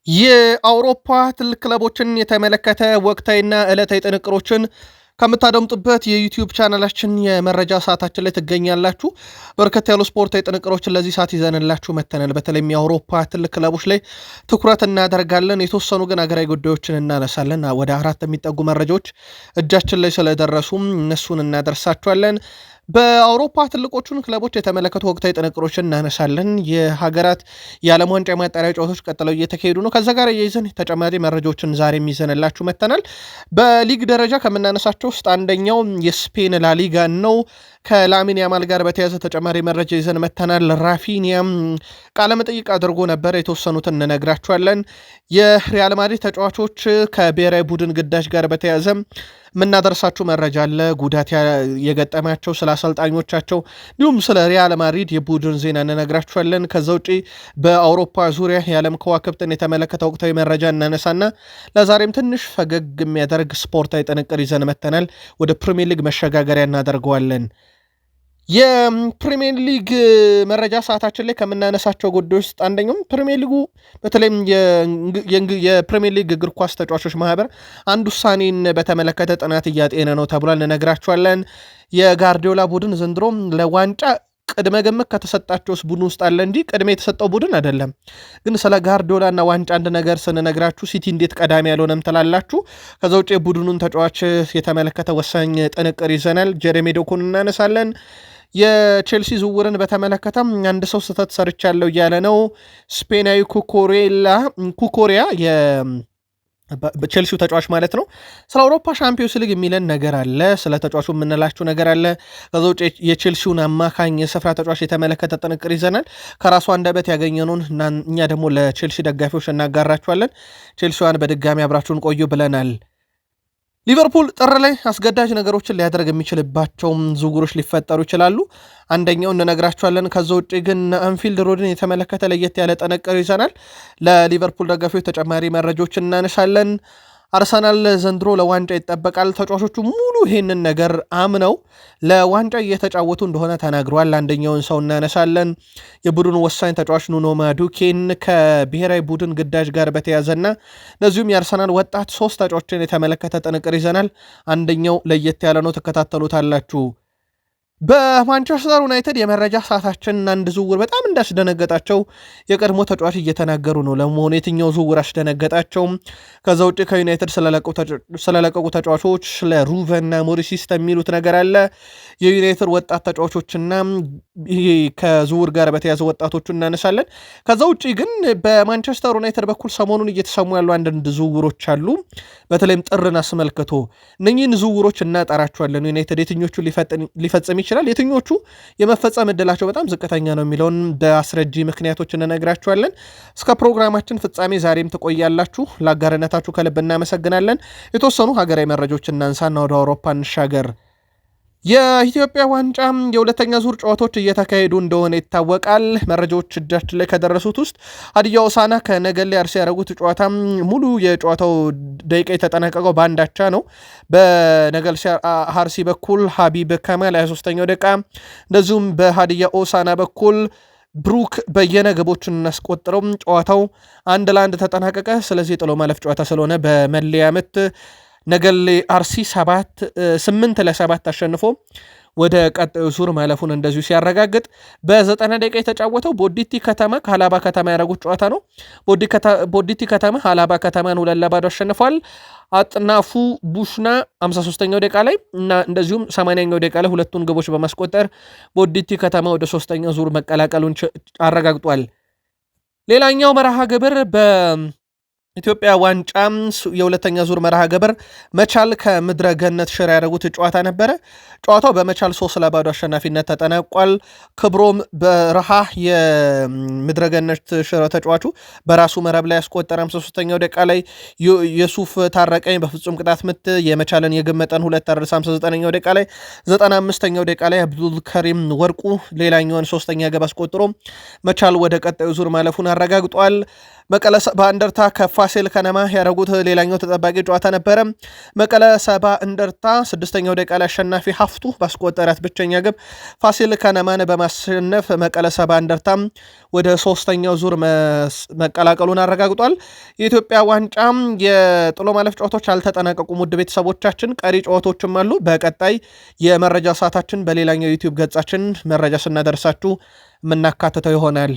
የአውሮፓ ትልቅ ክለቦችን የተመለከተ ወቅታዊና ዕለታዊ ጥንቅሮችን ከምታደምጡበት የዩቲዩብ ቻናላችን የመረጃ ሰዓታችን ላይ ትገኛላችሁ። በርከት ያሉ ስፖርታዊ ጥንቅሮችን ለዚህ ሰዓት ይዘንላችሁ መተናል። በተለይም የአውሮፓ ትልቅ ክለቦች ላይ ትኩረት እናደርጋለን። የተወሰኑ ግን አገራዊ ጉዳዮችን እናነሳለን። ወደ 4 የሚጠጉ መረጃዎች እጃችን ላይ ስለደረሱም እነሱን እናደርሳችኋለን። በአውሮፓ ትልቆቹን ክለቦች የተመለከቱ ወቅታዊ ጥንቅሮችን እናነሳለን። የሀገራት የዓለም ዋንጫ የማጣሪያ ጨዋታዎች ቀጥለው እየተካሄዱ ነው። ከዛ ጋር የይዘን ተጨማሪ መረጃዎችን ዛሬ የሚዘንላችሁ መተናል። በሊግ ደረጃ ከምናነሳቸው ውስጥ አንደኛው የስፔን ላሊጋ ነው። ከላሚን ያማል ጋር በተያያዘ ተጨማሪ መረጃ ይዘን መተናል። ራፊኒያም ቃለመጠይቅ አድርጎ ነበር፣ የተወሰኑትን እንነግራችኋለን። የሪያል ማድሪድ ተጫዋቾች ከብሔራዊ ቡድን ግዳጅ ጋር በተያያዘ የምናደርሳችሁ መረጃ አለ። ጉዳት የገጠማቸው ስለ አሰልጣኞቻቸው እንዲሁም ስለ ሪያል ማድሪድ የቡድን ዜና እንነግራችኋለን። ከዛ ውጪ በአውሮፓ ዙሪያ የዓለም ከዋክብትን የተመለከተ ወቅታዊ መረጃ እናነሳና ለዛሬም ትንሽ ፈገግ የሚያደርግ ስፖርታዊ ጥንቅር ይዘን መተናል። ወደ ፕሪሚየር ሊግ መሸጋገሪያ እናደርገዋለን። የፕሪሚየር ሊግ መረጃ ሰዓታችን ላይ ከምናነሳቸው ጉዳዮች ውስጥ አንደኛውም ፕሪሚየር ሊጉ በተለይም የፕሪሚየር ሊግ እግር ኳስ ተጫዋቾች ማህበር አንድ ውሳኔን በተመለከተ ጥናት እያጤነ ነው ተብሏል። እንነግራችኋለን። የጋርዲዮላ ቡድን ዘንድሮ ለዋንጫ ቅድመ ግምት ከተሰጣቸውስ ቡድን ውስጥ አለ እንጂ ቅድመ የተሰጠው ቡድን አይደለም። ግን ስለ ጋርዲዮላ እና ዋንጫ አንድ ነገር ስንነግራችሁ ሲቲ እንዴት ቀዳሚ ያልሆነም ትላላችሁ። ከዛ ውጭ የቡድኑን ተጫዋች የተመለከተ ወሳኝ ጥንቅር ይዘናል። ጀሬሚ ዶኩን እናነሳለን። የቼልሲ ዝውውርን በተመለከተም አንድ ሰው ስህተት ሰርቻለሁ እያለ ነው። ስፔናዊ ኩኮሪያ በቼልሲው ተጫዋች ማለት ነው። ስለ አውሮፓ ሻምፒዮንስ ሊግ የሚለን ነገር አለ። ስለ ተጫዋቹ የምንላችሁ ነገር አለ። ከዛ ውጭ የቼልሲውን አማካኝ የስፍራ ተጫዋች የተመለከተ ጥንቅር ይዘናል። ከራሱ አንደበት ያገኘነውን እኛ ደግሞ ለቼልሲ ደጋፊዎች እናጋራችኋለን። ቼልሲዋን በድጋሚ አብራችሁን ቆዩ ብለናል። ሊቨርፑል ጥር ላይ አስገዳጅ ነገሮችን ሊያደርግ የሚችልባቸውም ዝውውሮች ሊፈጠሩ ይችላሉ። አንደኛው እንነግራችኋለን። ከዛ ውጭ ግን አንፊልድ ሮድን የተመለከተ ለየት ያለ ጥንቅር ይዘናል። ለሊቨርፑል ደጋፊዎች ተጨማሪ መረጃዎችን እናነሳለን። አርሰናል ዘንድሮ ለዋንጫ ይጠበቃል። ተጫዋቾቹ ሙሉ ይሄንን ነገር አምነው ለዋንጫ እየተጫወቱ እንደሆነ ተናግረዋል። አንደኛውን ሰው እናነሳለን። የቡድኑ ወሳኝ ተጫዋች ኑኖ ማዱኬን ከብሔራዊ ቡድን ግዳጅ ጋር በተያዘና እነዚሁም የአርሰናል ወጣት 3 ተጫዋቾችን የተመለከተ ጥንቅር ይዘናል። አንደኛው ለየት ያለ ነው፣ ትከታተሉታላችሁ። በማንቸስተር ዩናይትድ የመረጃ ሰዓታችን አንድ ዝውውር በጣም እንዳስደነገጣቸው የቀድሞ ተጫዋች እየተናገሩ ነው። ለመሆኑ የትኛው ዝውውር አስደነገጣቸው? ከዛ ውጭ ከዩናይትድ ስለለቀቁ ተጫዋቾች ለሩቨንና ሞሪሲስ የሚሉት ነገር አለ። የዩናይትድ ወጣት ተጫዋቾችና ከዝውውር ጋር በተያዘ ወጣቶቹ እናነሳለን። ከዛ ውጭ ግን በማንቸስተር ዩናይትድ በኩል ሰሞኑን እየተሰሙ ያሉ አንዳንድ ዝውውሮች አሉ። በተለይም ጥርን አስመልክቶ እነኚህን ዝውውሮች እናጠራቸዋለን። ዩናይትድ የትኞቹ ሊፈጽም ይችላል፣ የትኞቹ የመፈጸም እድላቸው በጣም ዝቅተኛ ነው የሚለውን በአስረጂ ምክንያቶች እንነግራችኋለን። እስከ ፕሮግራማችን ፍጻሜ ዛሬም ትቆያላችሁ። ለአጋርነታችሁ ከልብ እናመሰግናለን። የተወሰኑ ሀገራዊ መረጃዎች እናንሳና ወደ አውሮፓ እንሻገር። የኢትዮጵያ ዋንጫ የሁለተኛ ዙር ጨዋታዎች እየተካሄዱ እንደሆነ ይታወቃል። መረጃዎች እጃችን ላይ ከደረሱት ውስጥ ሀዲያ ሆሳዕና ከነገሌ አርሲ ያደረጉት ጨዋታ ሙሉ የጨዋታው ደቂቃ የተጠናቀቀው በአንድ አቻ ነው። በነገሌ አርሲ በኩል ሀቢብ ከማል 23ኛው ደቂቃ፣ እንደዚሁም በሀዲያ ሆሳዕና በኩል ብሩክ በየነ ግቦችን እናስቆጥረው ጨዋታው 1-1 ተጠናቀቀ። ስለዚህ ጥሎ ማለፍ ጨዋታ ስለሆነ በመለያ ምት ነገሌ አርሲ 8-7 አሸንፎ ወደ ቀጣዩ ዙር ማለፉን እንደዚሁ ሲያረጋግጥ በ90 ደቂቃ የተጫወተው ቦዲቲ ከተማ ከሀላባ ከተማ ያደረጉት ጨዋታ ነው። ቦዲቲ ከተማ ሀላባ ከተማን 2-0 አሸንፏል። አጥናፉ ቡሽና 53ኛው ደቂቃ ላይ እና እንደዚሁም 80ኛው ደቂቃ ላይ ሁለቱን ግቦች በማስቆጠር ቦዲቲ ከተማ ወደ 3ኛ ዙር መቀላቀሉን አረጋግጧል። ሌላኛው መርሃ ግብር ኢትዮጵያ ዋንጫ የሁለተኛ ዙር መርሃ ግብር መቻል ከምድረ ገነት ሽረ ያደረጉት ጨዋታ ነበረ። ጨዋታው በመቻል 3-0 አሸናፊነት ተጠናቋል። ክብሮም በረሃ የምድረ ገነት ሽረ ተጫዋቹ በራሱ መረብ ላይ ያስቆጠረ 53ኛው ደቂቃ ላይ፣ የሱፍ ታረቀኝ በፍጹም ቅጣት ምት የመቻልን የግብ መጠን 2:59ኛው ደቂቃ ላይ፣ 95ኛው ደቂቃ ላይ አብዱል ከሪም ወርቁ ሌላኛውን 3ኛ ግብ አስቆጥሮ መቻል ወደ ቀጣዩ ዙር ማለፉን አረጋግጧል። መቀለ ሰባ እንደርታ ከፋሲል ከነማ ያደረጉት ሌላኛው ተጠባቂ ጨዋታ ነበረ። መቀለ ሰባ እንደርታ 6ኛው ደቂቃ ላይ አሸናፊ ሀፍቱ ባስቆጠራት ብቸኛ ግብ ፋሲል ከነማን በማሸነፍ መቀለ ሰባ እንደርታ ወደ 3ኛው ዙር መቀላቀሉን አረጋግጧል። የኢትዮጵያ ዋንጫ የጥሎ ማለፍ ጨዋታዎች አልተጠናቀቁም። ውድ ቤተሰቦቻችን ቀሪ ጨዋታዎችም አሉ። በቀጣይ የመረጃ ሰዓታችን በሌላኛው ዩቲዩብ ገጻችን መረጃ ስናደርሳችሁ የምናካትተው ይሆናል።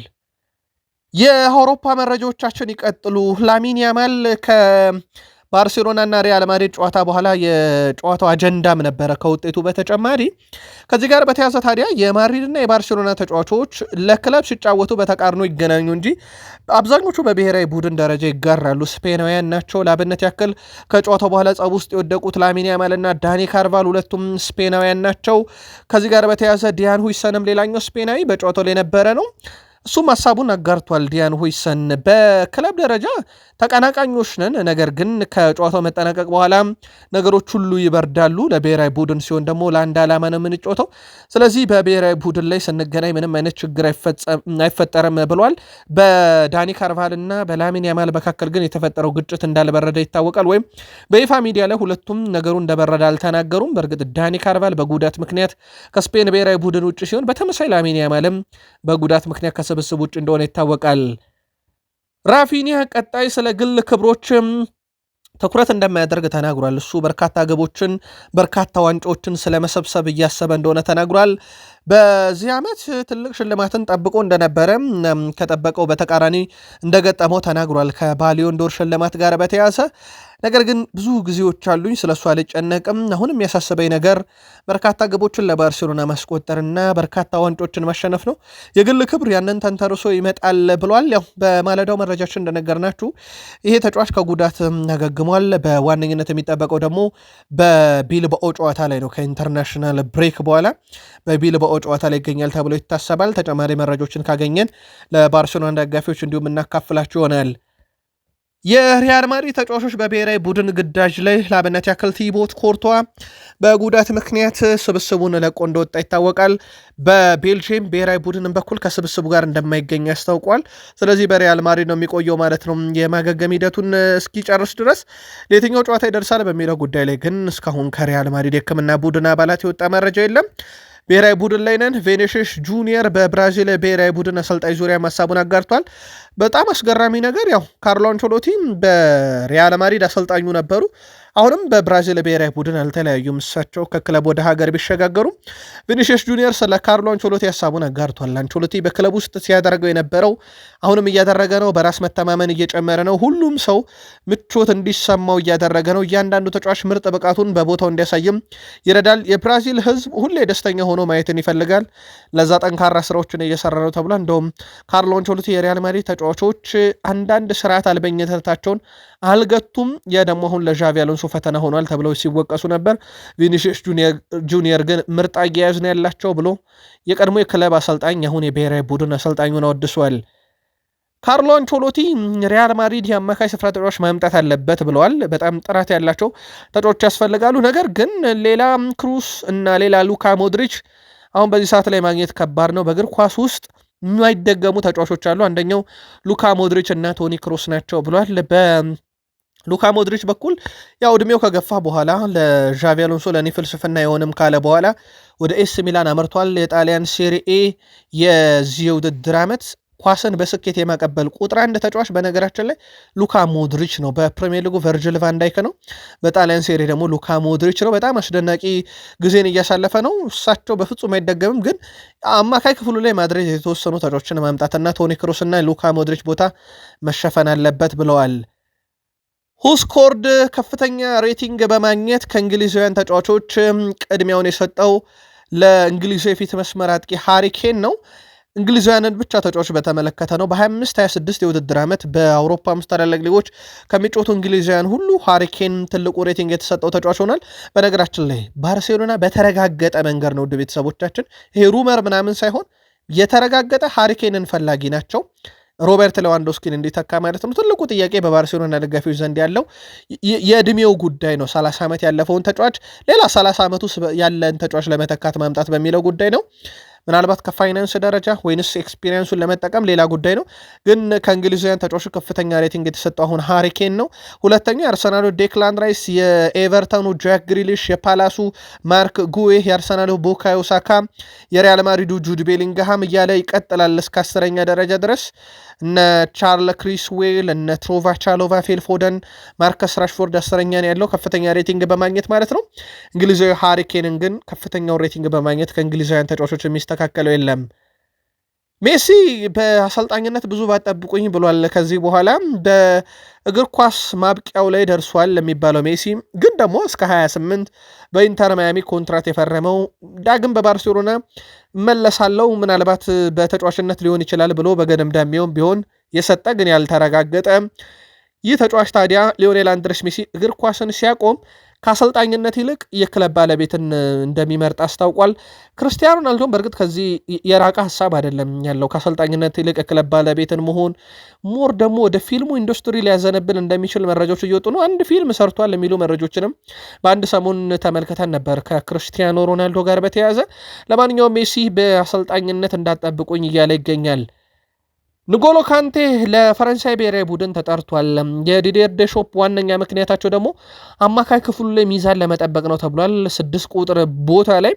የአውሮፓ መረጃዎቻችን ይቀጥሉ። ላሚን ያማል ከባርሴሎና እና ሪያል ማድሪድ ጨዋታ በኋላ የጨዋታው አጀንዳም ነበረ ከውጤቱ በተጨማሪ። ከዚህ ጋር በተያዘ ታዲያ የማድሪድ እና የባርሴሎና ተጫዋቾች ለክለብ ሲጫወቱ በተቃርኖ ይገናኙ እንጂ አብዛኞቹ በብሔራዊ ቡድን ደረጃ ይጋራሉ። ስፔናውያን ናቸው። ለአብነት ያክል ከጨዋታው በኋላ ጸብ ውስጥ የወደቁት ላሚን ያማል እና ዳኒ ካርቫል ሁለቱም ስፔናውያን ናቸው። ከዚህ ጋር በተያዘ ዲያን ሁይሰንም ሌላኛው ስፔናዊ በጨዋታው ላይ ነበረ ነው። እሱም ሀሳቡን አጋርቷል። ዲያን ሁይሰን በክለብ ደረጃ ተቀናቃኞች ነን፣ ነገር ግን ከጨዋታው መጠናቀቅ በኋላ ነገሮች ሁሉ ይበርዳሉ። ለብሔራዊ ቡድን ሲሆን ደግሞ ለአንድ ዓላማ ነው የምንጫወተው። ስለዚህ በብሔራዊ ቡድን ላይ ስንገናኝ ምንም አይነት ችግር አይፈጠርም ብሏል። በዳኒ ካርቫል እና በላሚን ያማል መካከል ግን የተፈጠረው ግጭት እንዳልበረደ ይታወቃል። ወይም በይፋ ሚዲያ ላይ ሁለቱም ነገሩ እንደበረደ አልተናገሩም። በእርግጥ ዳኒ ካርቫል በጉዳት ምክንያት ከስፔን ብሔራዊ ቡድን ውጭ ሲሆን፣ በተመሳይ ላሚን ያማልም በጉዳት ምክንያት ከስብስብ ውጭ እንደሆነ ይታወቃል። ራፊኒያ ቀጣይ ስለ ግል ክብሮችም ትኩረት እንደማያደርግ ተናግሯል። እሱ በርካታ ግቦችን በርካታ ዋንጫዎችን ስለመሰብሰብ እያሰበ እንደሆነ ተናግሯል። በዚህ ዓመት ትልቅ ሽልማትን ጠብቆ እንደነበረ ከጠበቀው በተቃራኒ እንደገጠመው ተናግሯል። ከባሊዮን ዶር ሽልማት ጋር በተያያዘ ነገር ግን ብዙ ጊዜዎች አሉኝ፣ ስለሱ አልጨነቅም። አሁን የሚያሳስበኝ ነገር በርካታ ግቦችን ለባርሴሎና ማስቆጠርና በርካታ ዋንጮችን ማሸነፍ ነው። የግል ክብር ያንን ተንተርሶ ይመጣል ብሏል። ያው በማለዳው መረጃችን እንደነገርናችሁ ይሄ ተጫዋች ከጉዳት አገግሟል። በዋነኝነት የሚጠበቀው ደግሞ በቢልባኦ ጨዋታ ላይ ነው። ከኢንተርናሽናል ብሬክ በኋላ በቢልባኦ ጨዋታ ላይ ይገኛል ተብሎ ይታሰባል። ተጨማሪ መረጃዎችን ካገኘን ለባርሴሎና ደጋፊዎች እንዲሁም እናካፍላችሁ ይሆናል። የሪያል ማድሪድ ተጫዋቾች በብሔራዊ ቡድን ግዳጅ ላይ ለአብነት ያክል ቲቦት ኮርቷ በጉዳት ምክንያት ስብስቡን ለቆ እንደወጣ ይታወቃል። በቤልጅየም ብሔራዊ ቡድንን በኩል ከስብስቡ ጋር እንደማይገኝ ያስታውቋል። ስለዚህ በሪያል ማድሪድ ነው የሚቆየው ማለት ነው። የማገገም ሂደቱን እስኪጨርስ ድረስ ለየትኛው ጨዋታ ይደርሳል በሚለው ጉዳይ ላይ ግን እስካሁን ከሪያል ማድሪድ የሕክምና ቡድን አባላት የወጣ መረጃ የለም። ብሔራዊ ቡድን ላይ ነን። ቬኒሲየስ ጁኒየር በብራዚል ብሔራዊ ቡድን አሰልጣኝ ዙሪያ ሀሳቡን አጋርቷል። በጣም አስገራሚ ነገር ያው ካርሎ አንቸሎቲ በሪያል ማድሪድ አሰልጣኙ ነበሩ። አሁንም በብራዚል ብሔራዊ ቡድን አልተለያዩም። እሳቸው ከክለብ ወደ ሀገር ቢሸጋገሩ ቪኒሲየስ ጁኒየር ስለ ካርሎ አንቸሎቲ ሀሳቡን አጋርቷል። አንቸሎቲ በክለብ ውስጥ ሲያደርገው የነበረው አሁንም እያደረገ ነው። በራስ መተማመን እየጨመረ ነው። ሁሉም ሰው ምቾት እንዲሰማው እያደረገ ነው። እያንዳንዱ ተጫዋች ምርጥ ብቃቱን በቦታው እንዲያሳይም ይረዳል። የብራዚል ሕዝብ ሁሌ ደስተኛ ሆኖ ማየትን ይፈልጋል። ለዛ ጠንካራ ስራዎችን እየሰራ ነው ተብሏል። እንደውም ካርሎ አንቸሎቲ የሪያል ማድሪድ ተጫዋቾች አንዳንድ ስርዓት አልበኝነታቸውን አልገቱም። ያ ደግሞ አሁን ለዣቪ አሎንሶ ፈተና ሆኗል ተብለው ሲወቀሱ ነበር። ቪኒሲየስ ጁኒየር ግን ምርጥ አያያዝ ነው ያላቸው ብሎ የቀድሞ የክለብ አሰልጣኝ አሁን የብሔራዊ ቡድን አሰልጣኙን አወድሷል። ካርሎ አንቸሎቲ ሪያል ማድሪድ የአማካይ ስፍራ ተጫዋች ማምጣት አለበት ብለዋል። በጣም ጥራት ያላቸው ተጫዋቾች ያስፈልጋሉ። ነገር ግን ሌላ ክሩስ እና ሌላ ሉካ ሞድሪች አሁን በዚህ ሰዓት ላይ ማግኘት ከባድ ነው። በእግር ኳስ ውስጥ የማይደገሙ ተጫዋቾች አሉ። አንደኛው ሉካ ሞድሪች እና ቶኒ ክሮስ ናቸው ብሏል። በሉካ ሞድሪች በኩል ያው ዕድሜው ከገፋ በኋላ ለዣቪ አሎንሶ ለእኔ ፍልስፍና የሆንም ካለ በኋላ ወደ ኤስ ሚላን አመርቷል። የጣሊያን ሴሪኤ የዚህ የውድድር ዓመት ኳስን በስኬት የማቀበል ቁጥር አንድ ተጫዋች በነገራችን ላይ ሉካ ሞድሪች ነው። በፕሪሚየር ሊጉ ቨርጅል ቫንዳይክ ነው። በጣሊያን ሴሪ ደግሞ ሉካ ሞድሪች ነው። በጣም አስደናቂ ጊዜን እያሳለፈ ነው። እሳቸው በፍጹም አይደገምም። ግን አማካይ ክፍሉ ላይ ማድሪድ የተወሰኑ ተጫዋቾችን ማምጣትና ቶኒ ክሮስ እና ሉካ ሞድሪች ቦታ መሸፈን አለበት ብለዋል። ሁስኮርድ ከፍተኛ ሬቲንግ በማግኘት ከእንግሊዛውያን ተጫዋቾች ቅድሚያውን የሰጠው ለእንግሊዙ የፊት መስመር አጥቂ ሃሪኬን ነው። እንግሊዛውያንን ብቻ ተጫዋች በተመለከተ ነው። በ25-26 የውድድር ዓመት በአውሮፓ አምስት ታላላቅ ሊጎች ከሚጫወቱ እንግሊዛውያን ሁሉ ሃሪኬን ትልቁ ሬቲንግ የተሰጠው ተጫዋች ሆኗል። በነገራችን ላይ ባርሴሎና በተረጋገጠ መንገድ ነው ውድ ቤተሰቦቻችን፣ ይሄ ሩመር ምናምን ሳይሆን የተረጋገጠ ሃሪኬንን ፈላጊ ናቸው። ሮበርት ሌዋንዶስኪን እንዲተካ ማለት ነው። ትልቁ ጥያቄ በባርሴሎና ደጋፊዎች ዘንድ ያለው የእድሜው ጉዳይ ነው። 30 ዓመት ያለፈውን ተጫዋች ሌላ 30 ዓመት ውስጥ ያለን ተጫዋች ለመተካት ማምጣት በሚለው ጉዳይ ነው። ምናልባት ከፋይናንስ ደረጃ ወይንስ ኤክስፒሪየንሱን ለመጠቀም ሌላ ጉዳይ ነው። ግን ከእንግሊዛውያን ተጫዋቾች ከፍተኛ ሬቲንግ የተሰጠው አሁን ሃሪኬን ነው። ሁለተኛ የአርሰናሉ ዴክላን ራይስ፣ የኤቨርተኑ ጃክ ግሪሊሽ፣ የፓላሱ ማርክ ጉዌ፣ የአርሰናሉ ቡካዮ ሳካ፣ የሪያል ማድሪዱ ጁድ ቤሊንግሃም እያለ ይቀጥላል እስከ 10ኛ ደረጃ ድረስ እነ ቻርል ክሪስዌል፣ እነ ትሮቫ ቻሎቫ፣ ፊል ፎደን፣ ማርከስ ራሽፎርድ 10ኛ ነው ያለው ከፍተኛ ሬቲንግ በማግኘት ማለት ነው። እንግሊዛዊ ሃሪኬንን ግን ከፍተኛውን ሬቲንግ በማግኘት ከእንግሊዛውያን ተጫዋቾች የሚስተካከለው የለም። ሜሲ በአሰልጣኝነት ብዙ ባጠብቁኝ ብሏል። ከዚህ በኋላ በእግር ኳስ ማብቂያው ላይ ደርሷል ለሚባለው ሜሲ ግን ደግሞ እስከ 28 በኢንተር ማያሚ ኮንትራት የፈረመው ዳግም በባርሴሎና መለሳለው ምናልባት በተጫዋችነት ሊሆን ይችላል ብሎ በገደምዳሜውም ቢሆን የሰጠ ግን ያልተረጋገጠ ይህ ተጫዋች ታዲያ ሊዮኔል አንድሬስ ሜሲ እግር ኳስን ሲያቆም ከአሰልጣኝነት ይልቅ የክለብ ባለቤትን እንደሚመርጥ አስታውቋል። ክርስቲያኖ ሮናልዶም በእርግጥ ከዚህ የራቀ ሀሳብ አይደለም ያለው። ከአሰልጣኝነት ይልቅ የክለብ ባለቤትን መሆን ሞር ደግሞ ወደ ፊልሙ ኢንዱስትሪ ሊያዘነብል እንደሚችል መረጃዎች እየወጡ ነው። አንድ ፊልም ሰርቷል የሚሉ መረጃዎችንም በአንድ ሰሞን ተመልክተን ነበር ከክርስቲያኖ ሮናልዶ ጋር በተያያዘ። ለማንኛውም ሜሲ በአሰልጣኝነት እንዳጠብቁኝ እያለ ይገኛል። ንጎሎ ካንቴ ለፈረንሳይ ብሔራዊ ቡድን ተጠርቷል። የዲዲየር ዴሾፕ ዋነኛ ምክንያታቸው ደግሞ አማካይ ክፍሉ ላይ ሚዛን ለመጠበቅ ነው ተብሏል። 6 ቁጥር ቦታ ላይ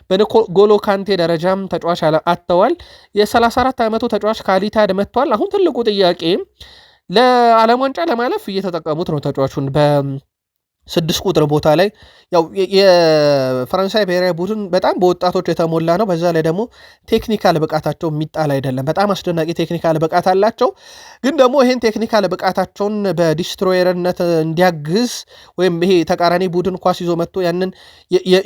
በንጎሎ ካንቴ ደረጃም ተጫዋች አጥተዋል። የ34 ዓመቱ ተጫዋች ከአሊታድ መጥቷል። አሁን ትልቁ ጥያቄ ለዓለም ዋንጫ ለማለፍ እየተጠቀሙት ነው ተጫዋቹን 6 ቁጥር ቦታ ላይ ያው የፈረንሳይ ብሔራዊ ቡድን በጣም በወጣቶች የተሞላ ነው። በዛ ላይ ደግሞ ቴክኒካል ብቃታቸው የሚጣል አይደለም። በጣም አስደናቂ ቴክኒካል ብቃት አላቸው። ግን ደግሞ ይህን ቴክኒካል ብቃታቸውን በዲስትሮየርነት እንዲያግዝ ወይም ይሄ ተቃራኒ ቡድን ኳስ ይዞ መጥቶ ያንን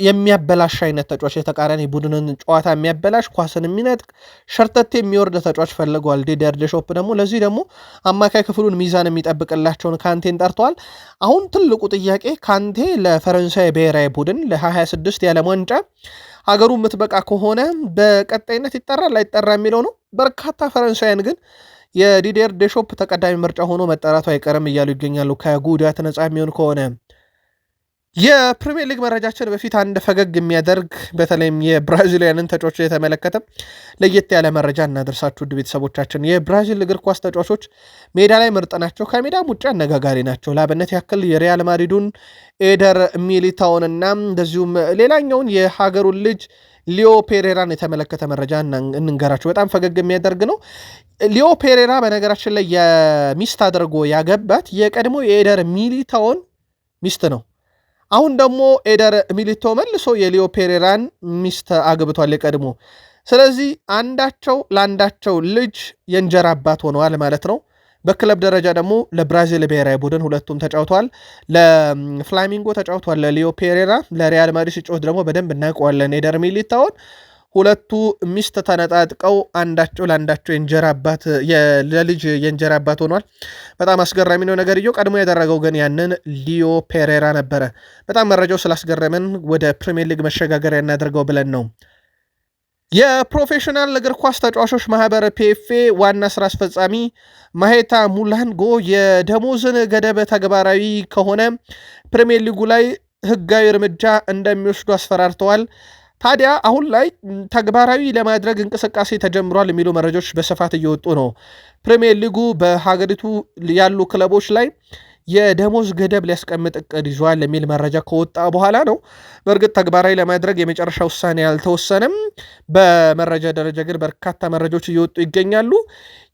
የሚያበላሽ አይነት ተጫዋች የተቃራኒ ቡድንን ጨዋታ የሚያበላሽ ኳስን የሚነጥቅ ሸርተቴ የሚወርድ ተጫዋች ፈልገዋል ዲዲየር ዴሾፕ ደግሞ። ለዚህ ደግሞ አማካይ ክፍሉን ሚዛን የሚጠብቅላቸውን ካንቴን ጠርተዋል። አሁን ትልቁ ጥያቄ ካንቴ ለፈረንሳይ ብሔራዊ ቡድን ለ26 የዓለም ዋንጫ ሀገሩ የምትበቃ ከሆነ በቀጣይነት ይጠራል ላይጠራ የሚለው ነው። በርካታ ፈረንሳውያን ግን የዲዲየር ዴሾፕ ተቀዳሚ ምርጫ ሆኖ መጠራቱ አይቀርም እያሉ ይገኛሉ። ከጉዳት ነጻ የሚሆን ከሆነ የፕሪሚየር ሊግ መረጃችን በፊት አንድ ፈገግ የሚያደርግ በተለይም የብራዚሊያንን ተጫዋቾች የተመለከተ ለየት ያለ መረጃ እናደርሳችሁ ውድ ቤተሰቦቻችን። የብራዚል እግር ኳስ ተጫዋቾች ሜዳ ላይ ምርጥ ናቸው፣ ከሜዳም ውጭ አነጋጋሪ ናቸው። ለአብነት ያክል የሪያል ማድሪዱን ኤደር ሚሊታውንና እንደዚሁም ሌላኛውን የሀገሩን ልጅ ሊዮ ፔሬራን የተመለከተ መረጃ እንንገራችሁ። በጣም ፈገግ የሚያደርግ ነው። ሊዮ ፔሬራ በነገራችን ላይ የሚስት አድርጎ ያገባት የቀድሞ የኤደር ሚሊታውን ሚስት ነው። አሁን ደግሞ ኤደር ሚሊቶ መልሶ የሊዮ ፔሬራን ሚስት አግብቷል የቀድሞ። ስለዚህ አንዳቸው ለአንዳቸው ልጅ የእንጀራ አባት ሆነዋል ማለት ነው። በክለብ ደረጃ ደግሞ ለብራዚል ብሔራዊ ቡድን ሁለቱም ተጫውተዋል። ለፍላሚንጎ ተጫውተዋል ለሊዮ ፔሬራ። ለሪያል ማድሪድ ሲጫወት ደግሞ በደንብ እናውቀዋለን ኤደር ሚሊታውን። ሁለቱ ሚስት ተነጣጥቀው አንዳቸው ለአንዳቸው የእንጀራ አባት ለልጅ የእንጀራ አባት ሆኗል። በጣም አስገራሚ ነው ነገርየው። ቀድሞ ያደረገው ግን ያንን ሊዮ ፔሬራ ነበረ። በጣም መረጃው ስላስገረመን ወደ ፕሪሚየር ሊግ መሸጋገሪያ እናደርገው ብለን ነው። የፕሮፌሽናል እግር ኳስ ተጫዋቾች ማህበር ፒኤፍኤ ዋና ስራ አስፈጻሚ ማሄታ ሙላንጎ የደሞዝን ገደብ ተግባራዊ ከሆነ ፕሪሚየር ሊጉ ላይ ህጋዊ እርምጃ እንደሚወስዱ አስፈራርተዋል። ታዲያ አሁን ላይ ተግባራዊ ለማድረግ እንቅስቃሴ ተጀምሯል የሚሉ መረጃዎች በስፋት እየወጡ ነው። ፕሪሚየር ሊጉ በሀገሪቱ ያሉ ክለቦች ላይ የደሞዝ ገደብ ሊያስቀምጥ እቅድ ይዟል የሚል መረጃ ከወጣ በኋላ ነው። በእርግጥ ተግባራዊ ለማድረግ የመጨረሻ ውሳኔ አልተወሰነም። በመረጃ ደረጃ ግን በርካታ መረጃዎች እየወጡ ይገኛሉ።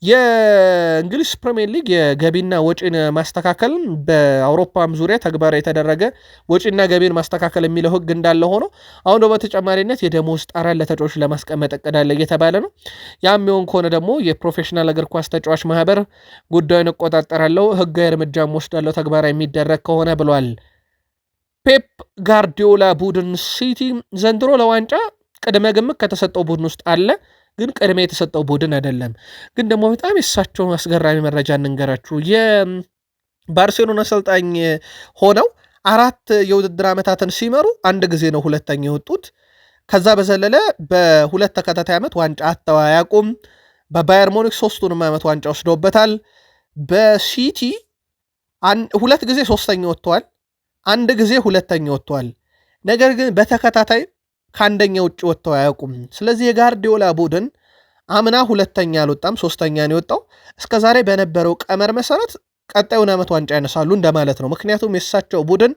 የእንግሊዝ ፕሪሚየር ሊግ የገቢና ወጪን ማስተካከል በአውሮፓም ዙሪያ ተግባራዊ የተደረገ ወጪና ገቢን ማስተካከል የሚለው ህግ እንዳለ ሆኖ አሁን ደግሞ በተጨማሪነት የደሞዝ ጣሪያን ለተጫዋቾች ለማስቀመጥ እቅድ አለ እየተባለ ነው። ያም የሚሆን ከሆነ ደግሞ የፕሮፌሽናል እግር ኳስ ተጫዋች ማህበር ጉዳዩን እቆጣጠራለሁ፣ ህጋዊ እርምጃም ወስዳለሁ ተግባራዊ የሚደረግ ከሆነ ብሏል። ፔፕ ጋርዲዮላ ቡድን ሲቲ ዘንድሮ ለዋንጫ ቅድመ ግምት ከተሰጠው ቡድን ውስጥ አለ፣ ግን ቅድመ የተሰጠው ቡድን አይደለም። ግን ደግሞ በጣም የሳቸውን አስገራሚ መረጃ እንንገራችሁ። የባርሴሎና አሰልጣኝ ሆነው 4 የውድድር ዓመታትን ሲመሩ አንድ ጊዜ ነው ሁለተኛ የወጡት። ከዛ በዘለለ በ2 ተከታታይ ዓመት ዋንጫ አጥተው አያውቁም። በባየር ሙኒክ 3ቱንም ዓመት ዋንጫ ወስዶበታል። በሲቲ 2 ጊዜ 3ኛ ወጥተዋል፣ አንድ ጊዜ 2ኛ ወጥተዋል። ነገር ግን በተከታታይ ከአንደኛ ውጭ ወጥተው አያውቁም። ስለዚህ የጋርዲዮላ ቡድን አምና ሁለተኛ አልወጣም፣ ሶስተኛ ነው የወጣው። እስከዛሬ በነበረው ቀመር መሰረት ቀጣዩን ዓመት ዋንጫ ያነሳሉ እንደማለት ነው። ምክንያቱም የእሳቸው ቡድን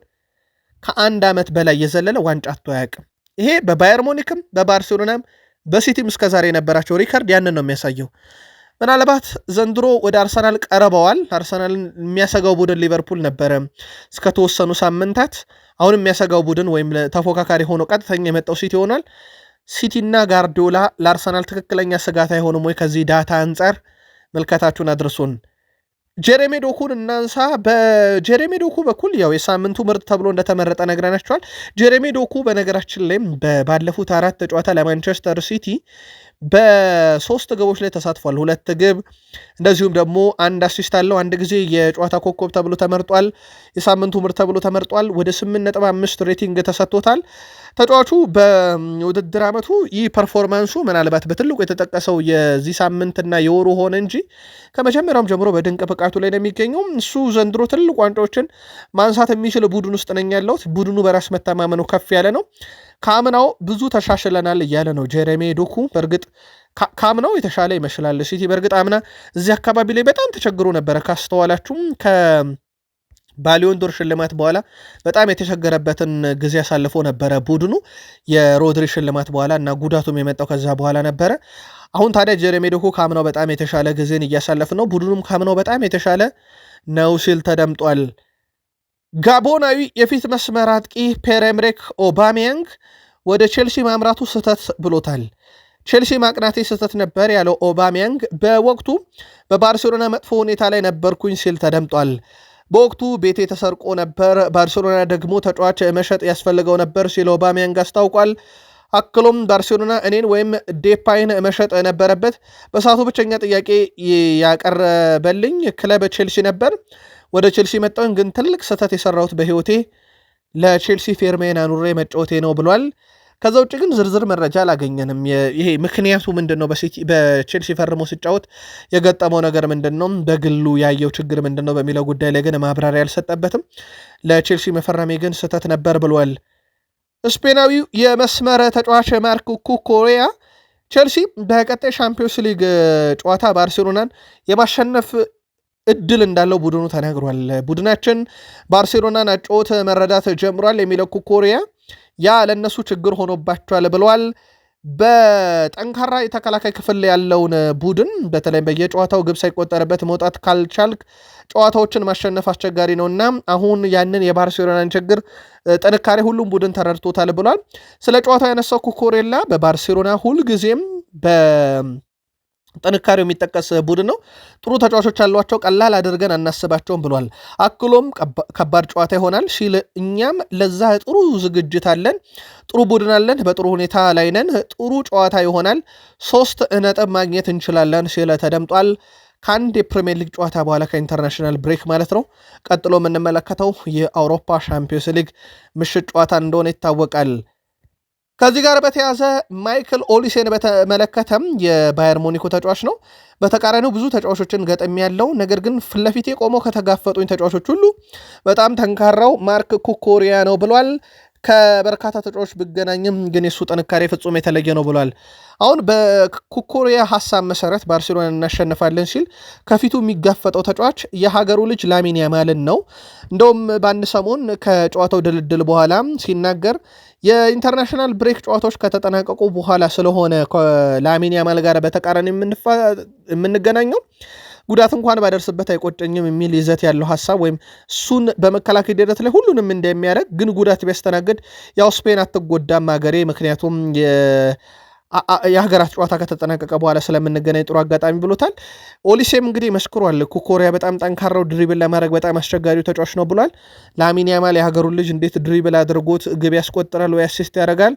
ከአንድ ዓመት በላይ የዘለለ ዋንጫ አጥቶ አያውቅም። ይሄ በባየር ሙኒክም በባርሴሎናም በሲቲም እስከዛሬ የነበራቸው ሪከርድ ያንን ነው የሚያሳየው። ምናልባት ዘንድሮ ወደ አርሰናል ቀረበዋል። አርሰናልን የሚያሰጋው ቡድን ሊቨርፑል ነበረ እስከተወሰኑ ሳምንታት። አሁን የሚያሰጋው ቡድን ወይም ተፎካካሪ ሆኖ ቀጥተኛ የመጣው ሲቲ ሆኗል። ሲቲና ጋርዲዮላ ለአርሰናል ትክክለኛ ስጋት አይሆንም ወይ? ከዚህ ዳታ አንጻር መልከታችሁን አድርሱን። ጀሬሚ ዶኩን እናንሳ። በጀሬሚ ዶኩ በኩል ያው የሳምንቱ ምርጥ ተብሎ እንደተመረጠ ነግረናቸዋል። ጀሬሚ ዶኩ በነገራችን ላይም ባለፉት 4 ጨዋታ ለማንቸስተር ሲቲ በ3 ግቦች ላይ ተሳትፏል። 2 ግብ እንደዚሁም ደግሞ 1 አሲስት አለው። አንድ ጊዜ የጨዋታ ኮከብ ተብሎ ተመርጧል። የሳምንቱ ምርጥ ተብሎ ተመርጧል። ወደ 8.5 ሬቲንግ ተሰጥቶታል። ተጫዋቹ በውድድር ዓመቱ ይህ ፐርፎርማንሱ ምናልባት በትልቁ የተጠቀሰው የዚህ ሳምንትና የወሩ ሆነ እንጂ ከመጀመሪያውም ጀምሮ በድንቅ ብቃቱ ላይ ነው የሚገኘው። እሱ ዘንድሮ ትልቅ ዋንጫዎችን ማንሳት የሚችል ቡድን ውስጥ ነኝ ያለሁት። ቡድኑ በራስ መተማመኑ ከፍ ያለ ነው። ከአምናው ብዙ ተሻሽለናል እያለ ነው ጀሬሚ ዶኩ። በእርግጥ ከአምናው የተሻለ ይመስላል ሲቲ። በእርግጥ አምና እዚህ አካባቢ ላይ በጣም ተቸግሮ ነበረ። ካስተዋላችሁም ባሊዮንዶር ሽልማት በኋላ በጣም የተቸገረበትን ጊዜ አሳልፎ ነበረ ቡድኑ የሮድሪ ሽልማት በኋላ እና ጉዳቱም የመጣው ከዛ በኋላ ነበረ። አሁን ታዲያ ጀሬሚ ዶኩ ካምናው በጣም የተሻለ ጊዜን እያሳለፍ ነው። ቡድኑም ካምናው በጣም የተሻለ ነው ሲል ተደምጧል። ጋቦናዊ የፊት መስመር አጥቂ ፒየር-ኤመሪክ ኦባሜያንግ ወደ ቼልሲ ማምራቱ ስህተት ብሎታል። ቼልሲ ማቅናቴ ስህተት ነበር ያለው ኦባሜያንግ በወቅቱ በባርሴሎና መጥፎ ሁኔታ ላይ ነበርኩኝ ሲል ተደምጧል። በወቅቱ ቤቴ ተሰርቆ ነበር፣ ባርሴሎና ደግሞ ተጫዋች መሸጥ ያስፈልገው ነበር ሲል ኦባሜያንግ አስታውቋል። አክሎም ባርሴሎና እኔን ወይም ዴፓይን መሸጥ ነበረበት። በሰዓቱ ብቸኛ ጥያቄ ያቀረበልኝ ክለብ ቼልሲ ነበር። ወደ ቼልሲ መጣሁኝ፣ ግን ትልቅ ስህተት የሰራሁት በህይወቴ ለቼልሲ ፌርሜን አኑሬ መጫወቴ ነው ብሏል። ከዛ ውጭ ግን ዝርዝር መረጃ አላገኘንም። ይሄ ምክንያቱ ምንድን ነው? በቼልሲ ፈርሞ ሲጫወት የገጠመው ነገር ምንድን ነው? በግሉ ያየው ችግር ምንድን ነው በሚለው ጉዳይ ላይ ግን ማብራሪያ አልሰጠበትም። ለቼልሲ መፈረሜ ግን ስህተት ነበር ብሏል። ስፔናዊው የመስመር ተጫዋች ማርክ ኩኩሬያ ቼልሲ በቀጣይ ሻምፒዮንስ ሊግ ጨዋታ ባርሴሎናን የማሸነፍ እድል እንዳለው ቡድኑ ተናግሯል። ቡድናችን ባርሴሎናን አጨዋወት መረዳት ጀምሯል የሚለው ኩኩሬያ ያ ለእነሱ ችግር ሆኖባቸዋል ብለዋል። በጠንካራ የተከላካይ ክፍል ያለውን ቡድን በተለይም በየጨዋታው ግብ ሳይቆጠርበት መውጣት ካልቻልክ ጨዋታዎችን ማሸነፍ አስቸጋሪ ነውና አሁን ያንን የባርሴሎናን ችግር ጥንካሬ ሁሉም ቡድን ተረድቶታል ብሏል። ስለ ጨዋታው ያነሳው ኩኩሬላ በባርሴሎና ሁልጊዜም ጥንካሬው የሚጠቀስ ቡድን ነው። ጥሩ ተጫዋቾች ያሏቸው፣ ቀላል አድርገን አናስባቸውም ብሏል። አክሎም ከባድ ጨዋታ ይሆናል ሲል እኛም ለዛ ጥሩ ዝግጅት አለን፣ ጥሩ ቡድን አለን፣ በጥሩ ሁኔታ ላይ ነን፣ ጥሩ ጨዋታ ይሆናል፣ 3 ነጥብ ማግኘት እንችላለን ሲል ተደምጧል። ከአንድ የፕሪሚየር ሊግ ጨዋታ በኋላ ከኢንተርናሽናል ብሬክ ማለት ነው። ቀጥሎ የምንመለከተው የአውሮፓ ሻምፒዮንስ ሊግ ምሽት ጨዋታ እንደሆነ ይታወቃል። ከዚህ ጋር በተያዘ ማይክል ኦሊሴን በተመለከተም የባየር ሙኒኩ ተጫዋች ነው። በተቃራኒው ብዙ ተጫዋቾችን ገጥም ያለው ነገር ግን ፊት ለፊቴ ቆመው ከተጋፈጡኝ ተጫዋቾች ሁሉ በጣም ጠንካራው ማርክ ኩኩሬያ ነው ብሏል። ከበርካታ ተጫዋቾች ብገናኝም ግን የሱ ጥንካሬ ፍጹም የተለየ ነው ብሏል። አሁን በኩኩሬያ ሐሳብ መሰረት ባርሴሎና እናሸንፋለን ሲል ከፊቱ የሚጋፈጠው ተጫዋች የሀገሩ ልጅ ላሚን ያማልን ነው። እንደውም በአንድ ሰሞን ከጨዋታው ድልድል በኋላ ሲናገር የኢንተርናሽናል ብሬክ ጨዋታዎች ከተጠናቀቁ በኋላ ስለሆነ ከላሚን ያማል ጋር በተቃራኒ የምንገናኘው ጉዳት እንኳን ባደርስበት አይቆጨኝም የሚል ይዘት ያለው ሐሳብ ወይም እሱን በመከላከል ሂደት ላይ ሁሉንም እንደሚያደርግ ግን ጉዳት ቢያስተናግድ ያው ስፔን አትጎዳም ሀገሬ፣ ምክንያቱም የሀገራት ጨዋታ ከተጠናቀቀ በኋላ ስለምንገናኝ ጥሩ አጋጣሚ ብሎታል። ኦሊሴም እንግዲህ መስክሯል። ኩኩሬያ በጣም ጠንካራው ድሪብል ለማድረግ በጣም አስቸጋሪው ተጫዋች ነው ብሏል። ላሚን ያማል የሀገሩን ልጅ እንዴት ድሪብል አድርጎት ግብ ያስቆጥራል ወይ አሲስት ያደርጋል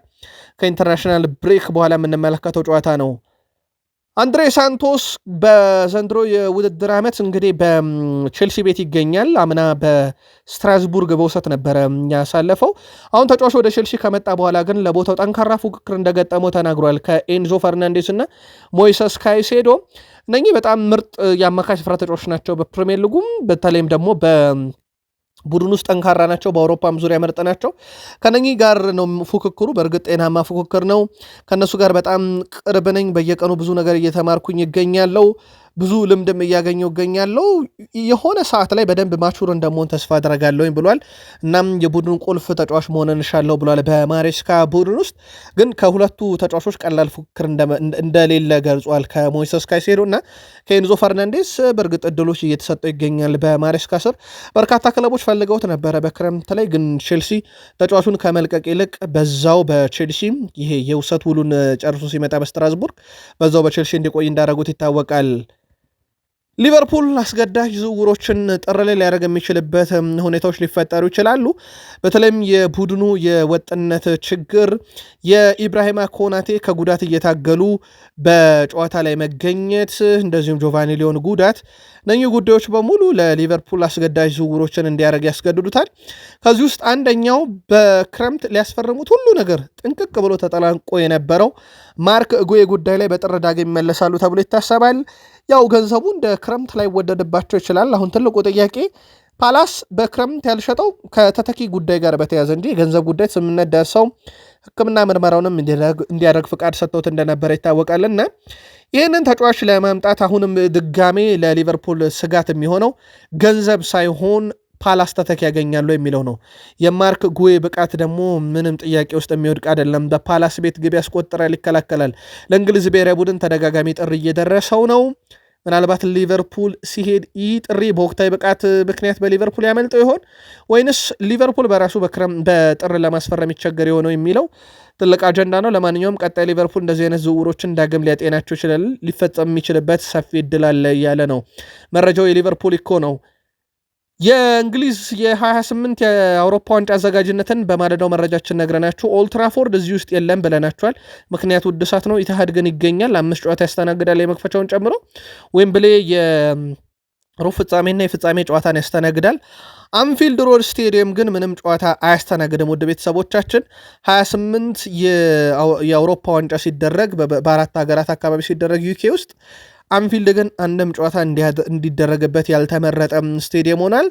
ከኢንተርናሽናል ብሬክ በኋላ የምንመለከተው ጨዋታ ነው። አንድሬ ሳንቶስ በዘንድሮ የውድድር ዓመት እንግዲህ በቼልሲ ቤት ይገኛል። አምና በስትራስቡርግ በውሰት ነበረ ያሳለፈው። አሁን ተጫዋቹ ወደ ቼልሲ ከመጣ በኋላ ግን ለቦታው ጠንካራ ፉክክር እንደገጠመው ተናግሯል። ከኤንዞ ፈርናንዴስ እና ሞይሰስ ካይሴዶ እነኚህ በጣም ምርጥ የአማካይ ስፍራ ተጫዋቾች ናቸው በፕሪሚየር ሊጉም በተለይም ደግሞ ቡድን ውስጥ ጠንካራ ናቸው። በአውሮፓም ዙሪያ ምርጥ ናቸው። ከነኚህ ጋር ነው ፉክክሩ። በእርግጥ ጤናማ ፉክክር ነው። ከእነሱ ጋር በጣም ቅርብ ነኝ። በየቀኑ ብዙ ነገር እየተማርኩኝ ይገኛለው። ብዙ ልምድም እያገኘው ይገኛለው። የሆነ ሰዓት ላይ በደንብ ማቹር እንደመሆን ተስፋ አደርጋለሁኝ ብሏል። እናም የቡድን ቁልፍ ተጫዋች መሆን እንሻለው ብሏል። በማሬስካ ቡድን ውስጥ ግን ከሁለቱ ተጫዋቾች ቀላል ፉክክር እንደሌለ ገልጿል። ከሞይሰስ ካይሴዶ እና ከኤንዞ ፈርናንዴስ በእርግጥ እድሎች እየተሰጠው ይገኛል። በማሬስካ ስር በርካታ ክለቦች ፈልገውት ነበረ በክረምት ላይ ግን ቼልሲ ተጫዋቹን ከመልቀቅ ይልቅ በዛው በቼልሲ ይሄ የውሰት ውሉን ጨርሶ ሲመጣ በስትራስቡርግ በዛው በቼልሲ እንዲቆይ እንዳደረጉት ይታወቃል። ሊቨርፑል አስገዳጅ ዝውውሮችን ጥር ላይ ሊያደርግ የሚችልበት ሁኔታዎች ሊፈጠሩ ይችላሉ። በተለይም የቡድኑ የወጥነት ችግር፣ የኢብራሂማ ኮናቴ ከጉዳት እየታገሉ በጨዋታ ላይ መገኘት፣ እንደዚሁም ጆቫኒ ሊዮን ጉዳት፣ እነኚህ ጉዳዮች በሙሉ ለሊቨርፑል አስገዳጅ ዝውውሮችን እንዲያደርግ ያስገድዱታል። ከዚህ ውስጥ አንደኛው በክረምት ሊያስፈርሙት ሁሉ ነገር ጥንቅቅ ብሎ ተጠላንቆ የነበረው ማርክ ጉዌ ጉዳይ ላይ በጥር ዳግም ይመለሳሉ ተብሎ ይታሰባል። ያው ገንዘቡ እንደ ክረምት ላይ ወደድባቸው ይችላል። አሁን ትልቁ ጥያቄ ፓላስ በክረምት ያልሸጠው ከተተኪ ጉዳይ ጋር በተያዘ እንጂ የገንዘብ ጉዳይ ስምምነት ደርሰው ሕክምና ምርመራውንም እንዲያደርግ ፍቃድ ሰጥተውት እንደነበረ ይታወቃልና ይህንን ተጫዋች ለማምጣት አሁንም ድጋሜ ለሊቨርፑል ስጋት የሚሆነው ገንዘብ ሳይሆን ፓላስ ተተኪ ያገኛሉ የሚለው ነው። የማርክ ጉዌ ብቃት ደግሞ ምንም ጥያቄ ውስጥ የሚወድቅ አይደለም። በፓላስ ቤት ግብ ያስቆጥራል፣ ይከላከላል። ለእንግሊዝ ብሔራዊ ቡድን ተደጋጋሚ ጥሪ እየደረሰው ነው። ምናልባት ሊቨርፑል ሲሄድ ይህ ጥሪ በወቅታዊ ብቃት ምክንያት በሊቨርፑል ያመልጠው ይሆን ወይንስ ሊቨርፑል በራሱ በጥር ለማስፈረም የሚቸገር የሆነው የሚለው ትልቅ አጀንዳ ነው። ለማንኛውም ቀጣይ ሊቨርፑል እንደዚህ አይነት ዝውውሮችን ዳግም ሊያጤናቸው ይችላል። ሊፈጸም የሚችልበት ሰፊ እድል አለ እያለ ነው መረጃው። የሊቨርፑል እኮ ነው። የእንግሊዝ የ28 የአውሮፓ ዋንጫ አዘጋጅነትን በማለዳው መረጃችን ነግረናችሁ ኦልትራፎርድ እዚህ ውስጥ የለም ብለናችኋል። ምክንያቱ እድሳት ነው። ኢትሃድ ግን ይገኛል። 5 ጨዋታ ያስተናግዳል የመክፈቻውን ጨምሮ። ዌምብሌ የሩብ ፍጻሜና የፍጻሜ ጨዋታን ያስተናግዳል። አንፊልድ ሮድ ስቴዲየም ግን ምንም ጨዋታ አያስተናግድም። ውድ ቤተሰቦቻችን 28 የአውሮፓ ዋንጫ ሲደረግ በአራት ሀገራት አካባቢ ሲደረግ ዩኬ ውስጥ አንፊልድ ግን አንድም ጨዋታ እንዲደረግበት ያልተመረጠ ስቴዲየም ሆናል።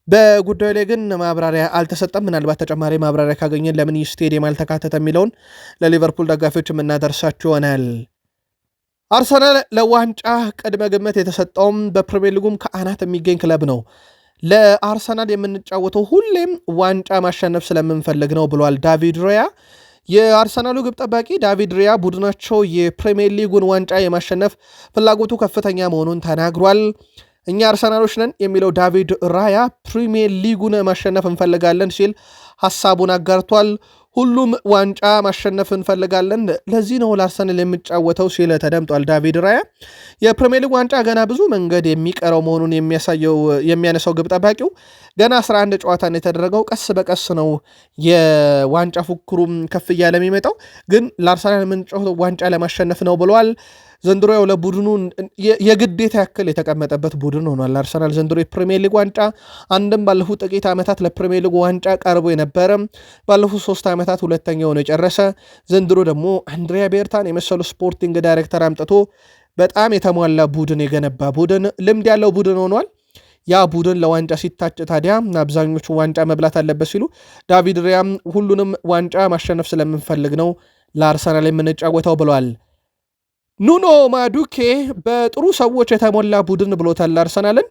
በጉዳዩ ላይ ግን ማብራሪያ አልተሰጠም። ምናልባት ተጨማሪ ማብራሪያ ካገኘን ለምን ይህ ስቴዲየም አልተካተተ የሚለውን ለሊቨርፑል ደጋፊዎች የምናደርሳቸው ይሆናል። አርሰናል ለዋንጫ ቅድመ ግምት የተሰጠውም በፕሪሚየር ሊጉም ከአናት የሚገኝ ክለብ ነው። ለአርሰናል የምንጫወተው ሁሌም ዋንጫ ማሸነፍ ስለምንፈልግ ነው ብሏል ዳቪድ ራያ። የአርሰናሉ ግብ ጠባቂ ዳቪድ ራያ ቡድናቸው የፕሪሚየር ሊጉን ዋንጫ የማሸነፍ ፍላጎቱ ከፍተኛ መሆኑን ተናግሯል። እኛ አርሰናሎች ነን የሚለው ዳቪድ ራያ ፕሪሚየር ሊጉን ማሸነፍ እንፈልጋለን ሲል ሐሳቡን አጋርቷል። ሁሉም ዋንጫ ማሸነፍ እንፈልጋለን፣ ለዚህ ነው ለአርሰናል የሚጫወተው ሲል ተደምጧል ዳቪድ ራያ። የፕሪሚየር ሊግ ዋንጫ ገና ብዙ መንገድ የሚቀረው መሆኑን የሚያነሳው ግብ ጠባቂው ገና 11 ጨዋታን የተደረገው ቀስ በቀስ ነው የዋንጫ ፉክሩም ከፍ እያለ የሚመጣው፣ ግን ለአርሰናል የምንጫወተው ዋንጫ ለማሸነፍ ነው ብለዋል። ዘንድሮ ያው ለቡድኑ የግዴታ ያክል የተቀመጠበት ቡድን ሆኗል። አርሰናል ዘንድሮ የፕሪሚየር ሊግ ዋንጫ አንድም ባለፉት ጥቂት ዓመታት ለፕሪሚየር ሊግ ዋንጫ ቀርቦ የነበረ ባለፉት 3 ዓመታት ሁለተኛ ሆኖ የጨረሰ ዘንድሮ ደግሞ አንድሪያ ቤርታን የመሰሉ ስፖርቲንግ ዳይሬክተር አምጥቶ በጣም የተሟላ ቡድን የገነባ ቡድን ልምድ ያለው ቡድን ሆኗል። ያ ቡድን ለዋንጫ ሲታጭ ታዲያ አብዛኞቹ ዋንጫ መብላት አለበት ሲሉ ዳቪድ ራያም ሁሉንም ዋንጫ ማሸነፍ ስለምንፈልግ ነው ለአርሰናል የምንጫወተው ብለዋል። ኑኖ ማዱኬ በጥሩ ሰዎች የተሞላ ቡድን ብሎታል አርሰናልን።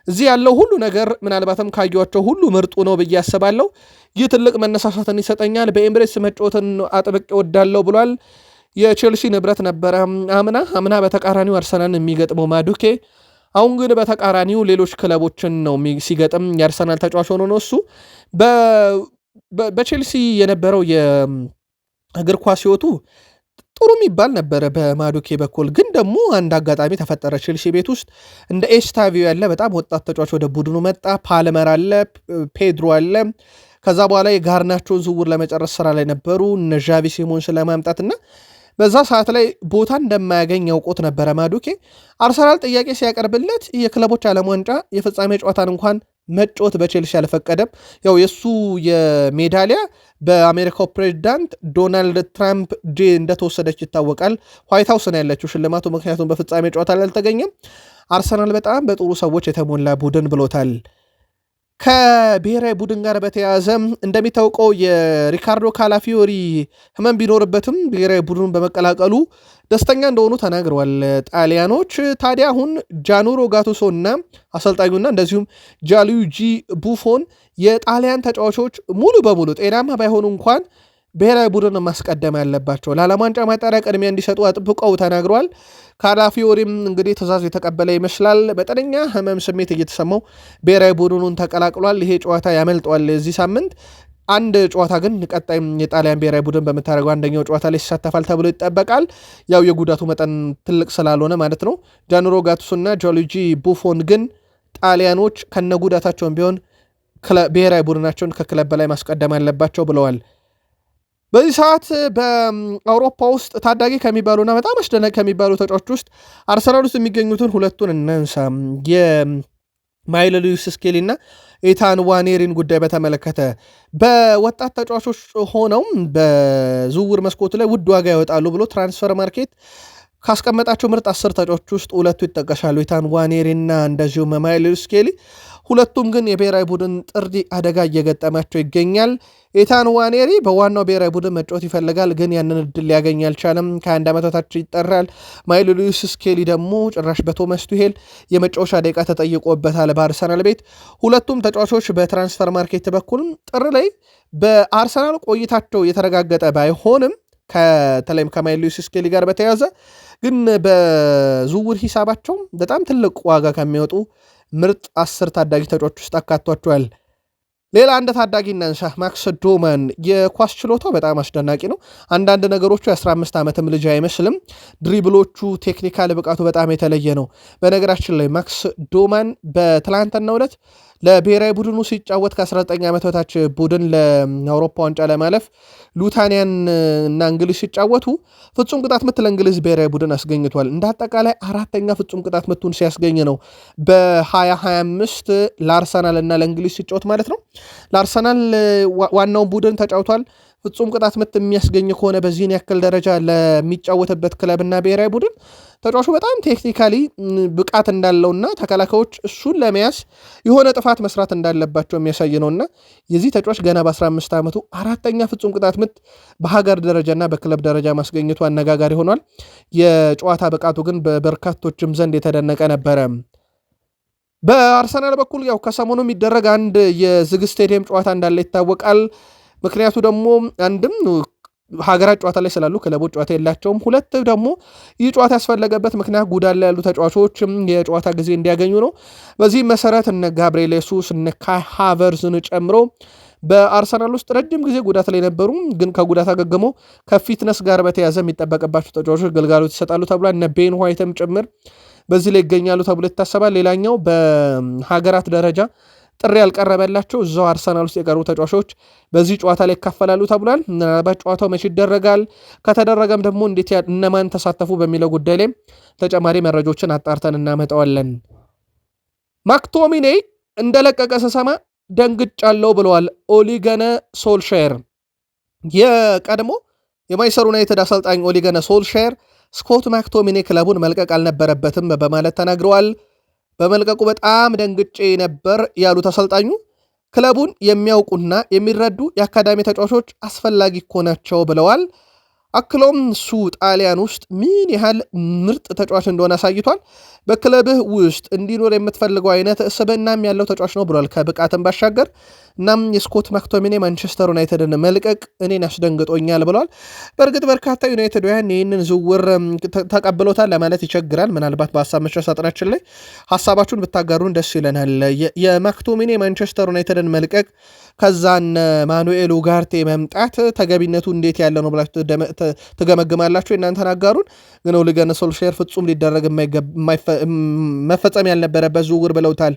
እዚህ ያለው ሁሉ ነገር ምናልባትም ካዩዋቸው ሁሉ ምርጡ ነው ብዬ አስባለሁ። ይህ ትልቅ መነሳሳትን ይሰጠኛል። በኤምሬትስ መጫወትን አጥብቄ ወዳለው ብሏል። የቼልሲ ንብረት ነበረ አምና በተቃራኒው አርሰናልን የሚገጥመው ማዱኬ አሁን ግን በተቃራኒው ሌሎች ክለቦችን ነው ሲገጥም የአርሰናል ተጫዋች ሆኖ ነው እሱ። በቼልሲ የነበረው የእግር ኳስ ሕይወቱ ጥሩ የሚባል ነበረ በማዱኬ በኩል። ግን ደግሞ አንድ አጋጣሚ ተፈጠረ። ቼልሲ ቤት ውስጥ እንደ ኤስታቪዮ ያለ በጣም ወጣት ተጫዋች ወደ ቡድኑ መጣ። ፓልመር አለ፣ ፔድሮ አለ። ከዛ በኋላ የጋርናቾን ዝውውር ለመጨረስ ስራ ላይ ነበሩ እነ ዣቪ ሲሞንስ ለማምጣትና በዛ ሰዓት ላይ ቦታ እንደማያገኝ ያውቆት ነበረ ማዱኬ። አርሰናል ጥያቄ ሲያቀርብለት የክለቦች ዓለም ዋንጫ የፍጻሜ ጨዋታን እንኳን መጫወት በቼልሲ አልፈቀደም። ያው የእሱ የሜዳሊያ በአሜሪካው ፕሬዚዳንት ዶናልድ ትራምፕ እንደተወሰደች ይታወቃል። ዋይት ሀውስ ነው ያለችው ሽልማቱ፣ ምክንያቱም በፍጻሜ ጨዋታ ላይ አልተገኘም። አርሰናል በጣም በጥሩ ሰዎች የተሞላ ቡድን ብሎታል። ከብሔራዊ ቡድን ጋር በተያያዘ እንደሚታወቀው የሪካርዶ ካላፊዮሪ ህመም ቢኖርበትም ብሔራዊ ቡድኑን በመቀላቀሉ ደስተኛ እንደሆኑ ተናግረዋል ጣሊያኖች። ታዲያ አሁን ጃኑሮ ጋቱሶ እና አሰልጣኙና እንደዚሁም ጃሉጂ ቡፎን የጣሊያን ተጫዋቾች ሙሉ በሙሉ ጤናማ ባይሆኑ እንኳን ብሔራዊ ቡድን ማስቀደም ያለባቸው ለዓለም ዋንጫ ማጣሪያ ቅድሚያ እንዲሰጡ አጥብቀው ተናግረዋል። ካላፊዮሪም እንግዲህ ትዕዛዝ የተቀበለ ይመስላል። መጠነኛ ህመም ስሜት እየተሰማው ብሔራዊ ቡድኑን ተቀላቅሏል። ይሄ ጨዋታ ያመልጠዋል የዚህ ሳምንት። አንድ ጨዋታ ግን ቀጣይም የጣሊያን ብሔራዊ ቡድን በምታደርገው አንደኛው ጨዋታ ላይ ይሳተፋል ተብሎ ይጠበቃል። ያው የጉዳቱ መጠን ትልቅ ስላልሆነ ማለት ነው። ጃኑሮ ጋቱሶና ጆሉጂ ቡፎን ግን ጣሊያኖች ከነጉዳታቸውን ቢሆን ብሔራዊ ቡድናቸውን ከክለብ በላይ ማስቀደም አለባቸው ብለዋል። በዚህ ሰዓት በአውሮፓ ውስጥ ታዳጊ ከሚባሉና በጣም አስደናቂ ከሚባሉ ተጫዋቾች ውስጥ አርሰናል ውስጥ የሚገኙትን ሁለቱን እናንሳ። የማይል ሉዊስ ስኬሊ እና ኢታን ዋኔሪን ጉዳይ በተመለከተ በወጣት ተጫዋቾች ሆነው በዝውውር መስኮቱ ላይ ውድ ዋጋ ያወጣሉ ብሎ ትራንስፈር ማርኬት ካስቀመጣቸው ምርጥ 10 ተጫዋቾች ውስጥ ሁለቱ ይጠቀሳሉ፣ ኢታን ዋኔሪና እንደዚሁም ማይል ሉዊስ ስኬሊ። ሁለቱም ግን የብሔራዊ ቡድን ጥሪ አደጋ እየገጠማቸው ይገኛል። ኢታን ዋኔሪ በዋናው ብሔራዊ ቡድን መጫወት ይፈልጋል፣ ግን ያንን እድል ሊያገኝ አልቻለም። ከ21 ዓመታች ይጠራል። ማይል ሉዊስ ስኬሊ ደግሞ ጭራሽ በቶማስ ቱሄል የመጫወቻ ደቂቃ ተጠይቆበታል በአርሰናል ቤት። ሁለቱም ተጫዋቾች በትራንስፈር ማርኬት በኩልም ጥር ላይ በአርሰናል ቆይታቸው የተረጋገጠ ባይሆንም ከተለይም ከማይል ሉዊስ ስኬሊ ጋር በተያያዘ ግን በዝውውር ሂሳባቸው በጣም ትልቅ ዋጋ ከሚወጡ ምርጥ 10 ታዳጊ ተጫዋቾች ውስጥ አካቷቸዋል። ሌላ አንድ ታዳጊ እናንሳ፣ ማክስ ዶማን። የኳስ ችሎታው በጣም አስደናቂ ነው። አንዳንድ ነገሮቹ የ15 ዓመትም ልጅ አይመስልም። ድሪብሎቹ፣ ቴክኒካል ብቃቱ በጣም የተለየ ነው። በነገራችን ላይ ማክስ ዶማን በትላንትናው ዕለት ለብሔራዊ ቡድኑ ሲጫወት ከ19 ዓመት በታች ቡድን ለአውሮፓ ዋንጫ ለማለፍ ሉታኒያን እና እንግሊዝ ሲጫወቱ ፍጹም ቅጣት ምት ለእንግሊዝ ብሔራዊ ቡድን አስገኝቷል። እንደ አጠቃላይ 4ኛ ፍጹም ቅጣት ምቱን ሲያስገኝ ነው በ2025 ለአርሰናል እና ለእንግሊዝ ሲጫወት ማለት ነው። ለአርሰናል ዋናውን ቡድን ተጫውቷል። ፍጹም ቅጣት ምት የሚያስገኝ ከሆነ በዚህን ያክል ደረጃ ለሚጫወትበት ክለብና ብሔራዊ ቡድን ተጫዋቹ በጣም ቴክኒካሊ ብቃት እንዳለውና ተከላካዮች እሱን ለመያዝ የሆነ ጥፋት መስራት እንዳለባቸው የሚያሳይ ነውና የዚህ ተጫዋች ገና በ15 ዓመቱ 4ኛ ፍጹም ቅጣት ምት በሀገር ደረጃና በክለብ ደረጃ ማስገኘቱ አነጋጋሪ ሆኗል። የጨዋታ ብቃቱ ግን በበርካቶችም ዘንድ የተደነቀ ነበረ። በአርሰናል በኩል ያው ከሰሞኑ የሚደረግ አንድ የዝግ ስቴዲየም ጨዋታ እንዳለ ይታወቃል። ምክንያቱ ደግሞ አንድም ሀገራት ጨዋታ ላይ ስላሉ ክለቦች ጨዋታ የላቸውም። ሁለት ደግሞ ይህ ጨዋታ ያስፈለገበት ምክንያት ጉዳት ላይ ያሉ ተጫዋቾች የጨዋታ ጊዜ እንዲያገኙ ነው። በዚህ መሰረት እነ ጋብርኤል ሱስ እነ ካይ ሃቨርዝን ጨምሮ በአርሰናል ውስጥ ረጅም ጊዜ ጉዳት ላይ ነበሩ፣ ግን ከጉዳት አገግሞ ከፊትነስ ጋር በተያዘ የሚጠበቅባቸው ተጫዋቾች ግልጋሎት ይሰጣሉ ተብሏል። እነ ቤን ዋይትም ጭምር በዚህ ላይ ይገኛሉ ተብሎ ይታሰባል። ሌላኛው በሀገራት ደረጃ ጥሪ ያልቀረበላቸው እዛው አርሰናል ውስጥ የቀሩ ተጫዋቾች በዚህ ጨዋታ ላይ ይካፈላሉ ተብሏል። ምናልባት ጨዋታው መቼ ይደረጋል፣ ከተደረገም ደግሞ እንዴት እነማን ተሳተፉ በሚለው ጉዳይ ላይ ተጨማሪ መረጃዎችን አጣርተን እናመጣዋለን። ማክቶሚኔ እንደለቀቀ ስሰማ ደንግጫለሁ ብለዋል ኦሊገነ ሶልሻየር። የቀድሞ የማንቸስተር ዩናይትድ አሰልጣኝ ኦሊገነ ሶልሻየር ስኮት ማክቶሚኔ ክለቡን መልቀቅ አልነበረበትም በማለት ተናግረዋል። በመልቀቁ በጣም ደንግጬ ነበር ያሉት አሰልጣኙ ክለቡን የሚያውቁና የሚረዱ የአካዳሚ ተጫዋቾች አስፈላጊ እኮ ናቸው ብለዋል። አክሎም እሱ ጣሊያን ውስጥ ምን ያህል ምርጥ ተጫዋች እንደሆነ አሳይቷል። በክለብህ ውስጥ እንዲኖር የምትፈልገው አይነት ስብዕናም ያለው ተጫዋች ነው ብሏል። ከብቃትም ባሻገር እናም የስኮት ማክቶሚኔ ማንቸስተር ዩናይትድን መልቀቅ እኔን ያስደንግጦኛል ብለዋል። በእርግጥ በርካታ ዩናይትዳውያን ይህንን ዝውውር ተቀብሎታል ለማለት ይቸግራል። ምናልባት በሀሳብ መስጫ ሳጥናችን ላይ ሀሳባችሁን ብታጋሩን ደስ ይለናል። የማክቶሚኔ ማንቸስተር ዩናይትድን መልቀቅ ከዛን ማኑኤል ኡጋርቴ መምጣት ተገቢነቱ እንዴት ያለ ነው ብላችሁ ትገመግማላችሁ? እናንተን አጋሩን። ግን ኦሌ ጉናር ሶልሻየር ፍጹም ሊደረግ መፈጸም ያልነበረበት ዝውውር ብለውታል።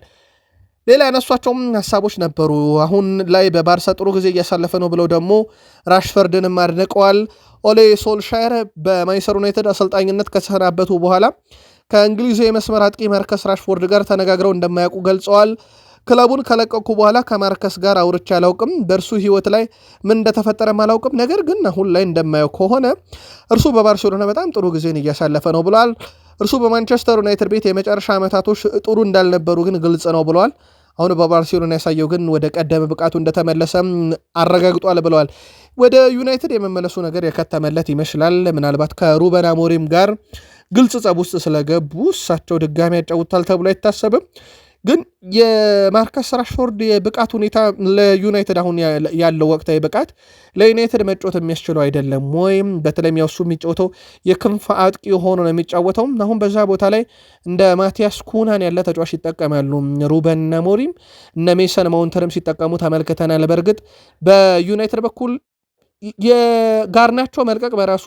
ሌላ ያነሷቸውም ሀሳቦች ነበሩ። አሁን ላይ በባርሳ ጥሩ ጊዜ እያሳለፈ ነው ብለው ደግሞ ራሽፈርድንም አድንቀዋል። ኦሌ ሶልሻየር በማንቸስተር ዩናይትድ አሰልጣኝነት ከተሰናበቱ በኋላ ከእንግሊዙ የመስመር አጥቂ ማርከስ ራሽፎርድ ጋር ተነጋግረው እንደማያውቁ ገልጸዋል። ክለቡን ከለቀኩ በኋላ ከማርከስ ጋር አውርቼ አላውቅም፣ በእርሱ ህይወት ላይ ምን እንደተፈጠረም አላውቅም፣ ነገር ግን አሁን ላይ እንደማየው ከሆነ እርሱ በባርሴሎና በጣም ጥሩ ጊዜን እያሳለፈ ነው ብለዋል። እርሱ በማንቸስተር ዩናይትድ ቤት የመጨረሻ ዓመታቶች ጥሩ እንዳልነበሩ ግን ግልጽ ነው ብለዋል። አሁን በባርሴሎና ያሳየው ግን ወደ ቀደመ ብቃቱ እንደተመለሰ አረጋግጧል ብለዋል። ወደ ዩናይትድ የመመለሱ ነገር የከተመለት ይመስላል። ምናልባት ከሩበን አሞሪም ጋር ግልጽ ጸብ ውስጥ ስለገቡ እሳቸው ድጋሚ ያጫውታል ተብሎ አይታሰብም። ግን የማርከስ ራሽፎርድ የብቃት ሁኔታ ለዩናይትድ አሁን ያለው ወቅታዊ ብቃት ለዩናይትድ መጫወት የሚያስችለው አይደለም ወይም በተለይም ያው እሱ የሚጫወተው የክንፍ አጥቂ ሆኖ ነው የሚጫወተው። አሁን በዛ ቦታ ላይ እንደ ማቲያስ ኩናን ያለ ተጫዋች ይጠቀማሉ ሩበን አሞሪም። እነ ሜሰን ማውንተርም ሲጠቀሙ ተመልክተናል። በእርግጥ በዩናይትድ በኩል የጋርናቾ መልቀቅ በራሱ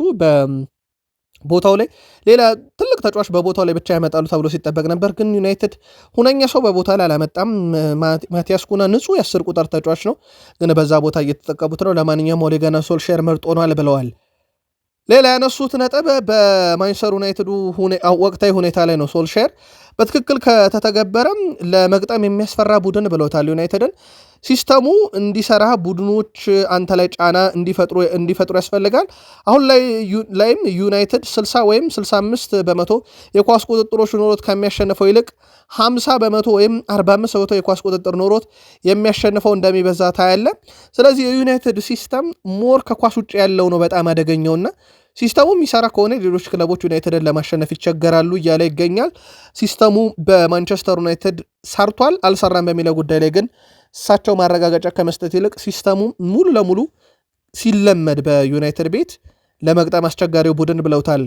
ቦታው ላይ ሌላ ትልቅ ተጫዋች በቦታው ላይ ብቻ ያመጣሉ ተብሎ ሲጠበቅ ነበር። ግን ዩናይትድ ሁነኛ ሰው በቦታ ላይ አላመጣም። ማቲያስ ኩና ንጹህ የ10 ቁጥር ተጫዋች ነው፣ ግን በዛ ቦታ እየተጠቀሙት ነው። ለማንኛውም ኦሌ ጉናር ሶልሼር መርጦ ሆኗል ብለዋል። ሌላ ያነሱት ነጥብ በማንቸስተር ዩናይትዱ ወቅታዊ ሁኔታ ላይ ነው። ሶልሼር በትክክል ከተተገበረም ለመግጠም የሚያስፈራ ቡድን ብለውታል ዩናይትድን። ሲስተሙ እንዲሰራ ቡድኖች አንተ ላይ ጫና እንዲፈጥሩ ያስፈልጋል። አሁን ላይም ዩናይትድ 60 ወይም 65 በመቶ የኳስ ቁጥጥሮች ኖሮት ከሚያሸንፈው ይልቅ 50 በመቶ ወይም 45 በመቶ የኳስ ቁጥጥር ኖሮት የሚያሸንፈው እንደሚበዛ ታያለ። ስለዚህ የዩናይትድ ሲስተም ሞር ከኳስ ውጭ ያለው ነው በጣም አደገኛውና ሲስተሙ የሚሰራ ከሆነ ሌሎች ክለቦች ዩናይትድን ለማሸነፍ ይቸገራሉ እያለ ይገኛል። ሲስተሙ በማንቸስተር ዩናይትድ ሰርቷል አልሰራም በሚለው ጉዳይ ላይ ግን እሳቸው ማረጋገጫ ከመስጠት ይልቅ ሲስተሙ ሙሉ ለሙሉ ሲለመድ በዩናይትድ ቤት ለመግጠም አስቸጋሪው ቡድን ብለውታል።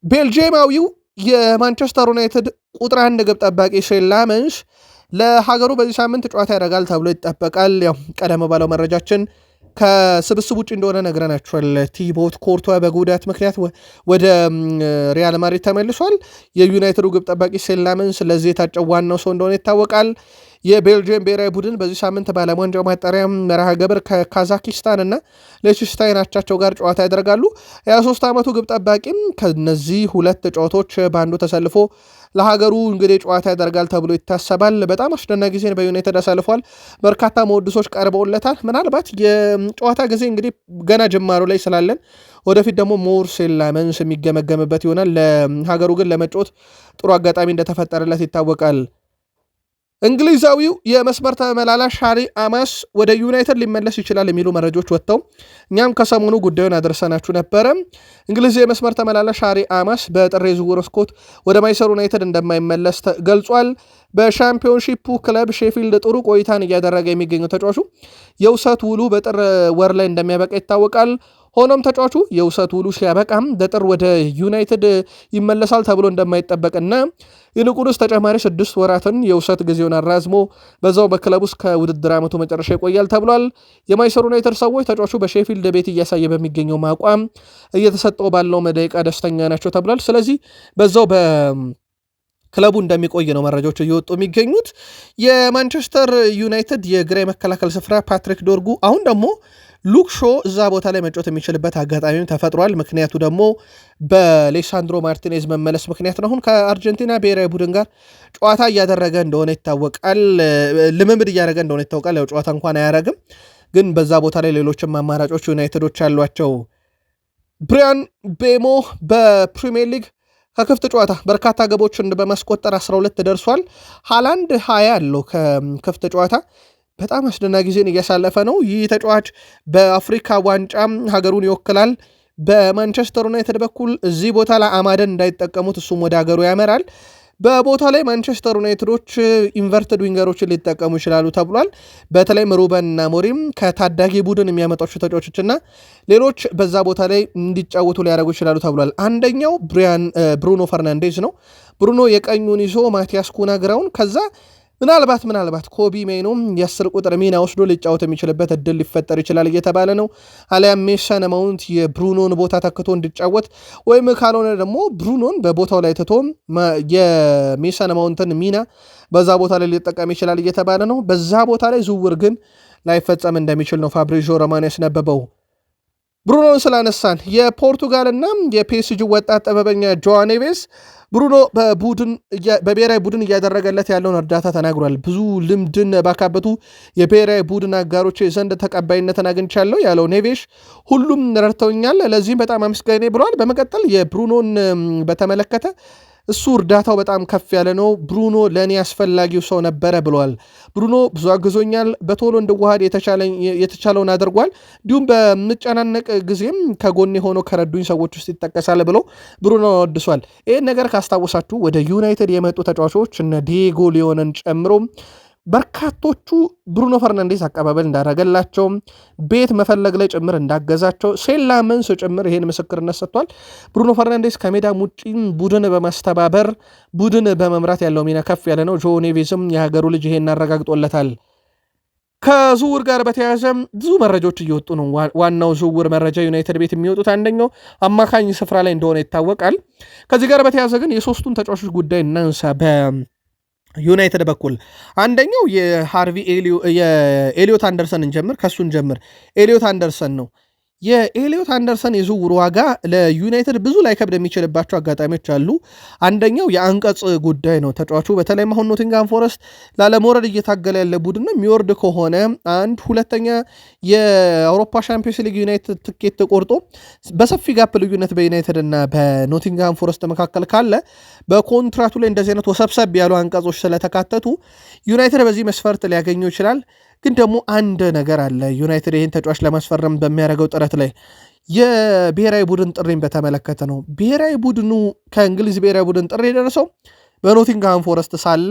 ቤልጂየማዊው የማንቸስተር ዩናይትድ ቁጥር 1 ግብ ጠባቂ ሼን ላመንሽ ለሀገሩ በዚህ ሳምንት ጨዋታ ያደርጋል ተብሎ ይጠበቃል። ያው ቀደም ባለው መረጃችን ከስብስብ ውጭ እንደሆነ ነግረናቸዋል። ቲቦት ኮርቷ በጉዳት ምክንያት ወደ ሪያል ማድሪድ ተመልሷል። የዩናይትዱ ግብ ጠባቂ ሼን ላመንሽ ለዚህ የታጨው ዋናው ሰው እንደሆነ ይታወቃል። የቤልጅየም ብሔራዊ ቡድን በዚህ ሳምንት በዓለም ዋንጫው ማጣሪያ መርሃ ግብር ከካዛኪስታን እና ሊechtenstein አቻቸው ጋር ጨዋታ ያደርጋሉ። የ23 ዓመቱ ግብ ጠባቂም ከነዚህ ሁለት ጨዋታዎች በአንዱ ተሰልፎ ለሀገሩ እንግዲህ ጨዋታ ያደርጋል ተብሎ ይታሰባል። በጣም አስደናቂ ጊዜን በዩናይትድ አሳልፏል። በርካታ መወድሶች ቀርበውለታል። ምናልባት የጨዋታ ጊዜ እንግዲህ ገና ጅማሩ ላይ ስላለን ወደፊት ደግሞ ሞር ሼን ላመንሽ የሚገመገምበት ይሆናል። ለሀገሩ ግን ለመጫወት ጥሩ አጋጣሚ እንደተፈጠረለት ይታወቃል። እንግሊዛዊው የመስመር ተመላላሽ ሃሪ አማስ ወደ ዩናይትድ ሊመለስ ይችላል የሚሉ መረጃዎች ወጥተው እኛም ከሰሞኑ ጉዳዩን አደረሰናችሁ ነበረ። እንግሊዝ የመስመር ተመላላሽ ሃሪ አማስ በጥር የዝውውር መስኮት ወደ ማንቸስተር ዩናይትድ እንደማይመለስ ገልጿል። በሻምፒዮንሺፑ ክለብ ሼፊልድ ጥሩ ቆይታን እያደረገ የሚገኘው ተጫዋቹ የውሰት ውሉ በጥር ወር ላይ እንደሚያበቃ ይታወቃል። ሆኖም ተጫዋቹ የውሰት ውሉ ሲያበቃም በጥር ወደ ዩናይትድ ይመለሳል ተብሎ እንደማይጠበቅና ይልቁንስ ተጨማሪ 6 ወራትን የውሰት ጊዜውን አራዝሞ በዛው በክለብ ውስጥ ከውድድር ዓመቱ መጨረሻ ይቆያል ተብሏል። የማንቸስተር ዩናይትድ ሰዎች ተጫዋቹ በሼፊልድ ቤት እያሳየ በሚገኘው አቋም እየተሰጠው ባለው ደቂቃ ደስተኛ ናቸው ተብሏል። ስለዚህ በዛው ክለቡ እንደሚቆይ ነው መረጃዎች እየወጡ የሚገኙት። የማንቸስተር ዩናይትድ የግራ መከላከል ስፍራ ፓትሪክ ዶርጉ አሁን ደግሞ ሉክ ሾ እዛ ቦታ ላይ መጫወት የሚችልበት አጋጣሚም ተፈጥሯል። ምክንያቱ ደግሞ በሌሳንድሮ ማርቲኔዝ መመለስ ምክንያት ነው። አሁን ከአርጀንቲና ብሔራዊ ቡድን ጋር ጨዋታ እያደረገ እንደሆነ ይታወቃል። ልምምድ እያደረገ እንደሆነ ይታወቃል። ያው ጨዋታ እንኳን አያደረግም፣ ግን በዛ ቦታ ላይ ሌሎችም አማራጮች ዩናይትዶች አሏቸው። ብሪያን ቤሞ በፕሪሚየር ሊግ ከክፍት ጨዋታ በርካታ ግቦችን በማስቆጠር 12 ደርሷል። ሃላንድ 20 አለው ከክፍት ጨዋታ። በጣም አስደናቂ ጊዜን እያሳለፈ ነው። ይህ ተጫዋች በአፍሪካ ዋንጫም ሀገሩን ይወክላል። በማንቸስተር ዩናይትድ በኩል እዚህ ቦታ ላይ አማደን እንዳይጠቀሙት እሱም ወደ ሀገሩ ያመራል። በቦታው ላይ ማንቸስተር ዩናይትዶች ኢንቨርትድ ዊንገሮችን ሊጠቀሙ ይችላሉ ተብሏል። በተለይም ሩበን አሞሪም ከታዳጊ ቡድን የሚያመጣቸው ተጫዋቾችና ሌሎች በዛ ቦታ ላይ እንዲጫወቱ ሊያደርጉ ይችላሉ ተብሏል። አንደኛው ብሩኖ ፈርናንዴዝ ነው። ብሩኖ የቀኙን ይዞ ማቲያስ ኩና ግራውን፣ ከዛ ምናልባት ኮቢ ሜኖም የ10 ቁጥር ሚና ወስዶ ሊጫወት የሚችልበት እድል ሊፈጠር ይችላል እየተባለ ነው። አሊያም ሜሰን ማውንት የብሩኖን ቦታ ተክቶ እንዲጫወት ወይም ካልሆነ ደግሞ ብሩኖን በቦታው ላይ ትቶ የሜሰን ማውንትን ሚና በዛ ቦታ ላይ ሊጠቀም ይችላል እየተባለ ነው። በዛ ቦታ ላይ ዝውውር ግን ላይፈጸም እንደሚችል ነው ፋብሪዚዮ ሮማኖ ያስነበበው። ብሩኖን ስላነሳን የፖርቱጋልና የፒኤስጂ ወጣት ጥበበኛ ጆዋ ኔቬስ ብሩኖ በብሔራዊ ቡድን እያደረገለት ያለውን እርዳታ ተናግሯል። ብዙ ልምድን ባካበቱ የብሔራዊ ቡድን አጋሮች ዘንድ ተቀባይነትን አግኝቻለሁ ያለው ኔቬሽ ሁሉም ረድተውኛል፣ ለዚህም በጣም አመስጋኝ ነኝ ብለዋል። በመቀጠል የብሩኖን በተመለከተ እሱ እርዳታው በጣም ከፍ ያለ ነው። ብሩኖ ለእኔ አስፈላጊው ሰው ነበረ ብሏል። ብሩኖ ብዙ አግዞኛል፣ በቶሎ እንድዋሃድ የተቻለውን አድርጓል። እንዲሁም በምጨናነቅ ጊዜም ከጎኔ ሆኖ ከረዱኝ ሰዎች ውስጥ ይጠቀሳል ብሎ ብሩኖ ወድሷል። ይህን ነገር ካስታወሳችሁ ወደ ዩናይትድ የመጡ ተጫዋቾች እነ ዲዬጎ ሊዮንን ጨምሮ በርካቶቹ ብሩኖ ፈርናንዴስ አቀባበል እንዳደረገላቸው ቤት መፈለግ ላይ ጭምር እንዳገዛቸው ሴላመንስ ጭምር ይሄን ምስክርነት ሰጥቷል። ብሩኖ ፈርናንዴስ ከሜዳ ውጪም ቡድን በማስተባበር ቡድን በመምራት ያለው ሚና ከፍ ያለ ነው። ጆ ኔቬዝም የሀገሩ ልጅ ይሄን አረጋግጦለታል። ከዝውውር ጋር በተያያዘ ብዙ መረጃዎች እየወጡ ነው። ዋናው ዝውውር መረጃ ዩናይትድ ቤት የሚወጡት አንደኛው አማካኝ ስፍራ ላይ እንደሆነ ይታወቃል። ከዚህ ጋር በተያያዘ ግን የሶስቱን ተጫዋቾች ጉዳይ እናንሳ። ዩናይትድ በኩል አንደኛው የኤሊዮት አንደርሰንን ጀምር ከሱን ጀምር ኤሊዮት አንደርሰን ነው። የኤሊዮት አንደርሰን የዝውውር ዋጋ ለዩናይትድ ብዙ ላይ ከብድ የሚችልባቸው አጋጣሚዎች አሉ። አንደኛው የአንቀጽ ጉዳይ ነው። ተጫዋቹ በተለይም አሁን ኖቲንጋም ፎረስት ላለመውረድ እየታገለ ያለ ቡድን ነው። የሚወርድ ከሆነ ሁለተኛ የአውሮፓ ሻምፒዮንስ ሊግ ዩናይትድ ትኬት ቆርጦ በሰፊ ጋፕ ልዩነት በዩናይትድ እና በኖቲንጋም ፎረስት መካከል ካለ በኮንትራቱ ላይ እንደዚህ አይነት ወሰብሰብ ያሉ አንቀጾች ስለተካተቱ ዩናይትድ በዚህ መስፈርት ሊያገኘው ይችላል። ግን ደግሞ አንድ ነገር አለ። ዩናይትድ ይህን ተጫዋች ለማስፈረም በሚያደርገው ጥረት ላይ የብሔራዊ ቡድን ጥሪን በተመለከተ ነው። ብሔራዊ ቡድኑ ከእንግሊዝ ብሔራዊ ቡድን ጥሪ የደረሰው በኖቲንግሃም ፎረስት ሳለ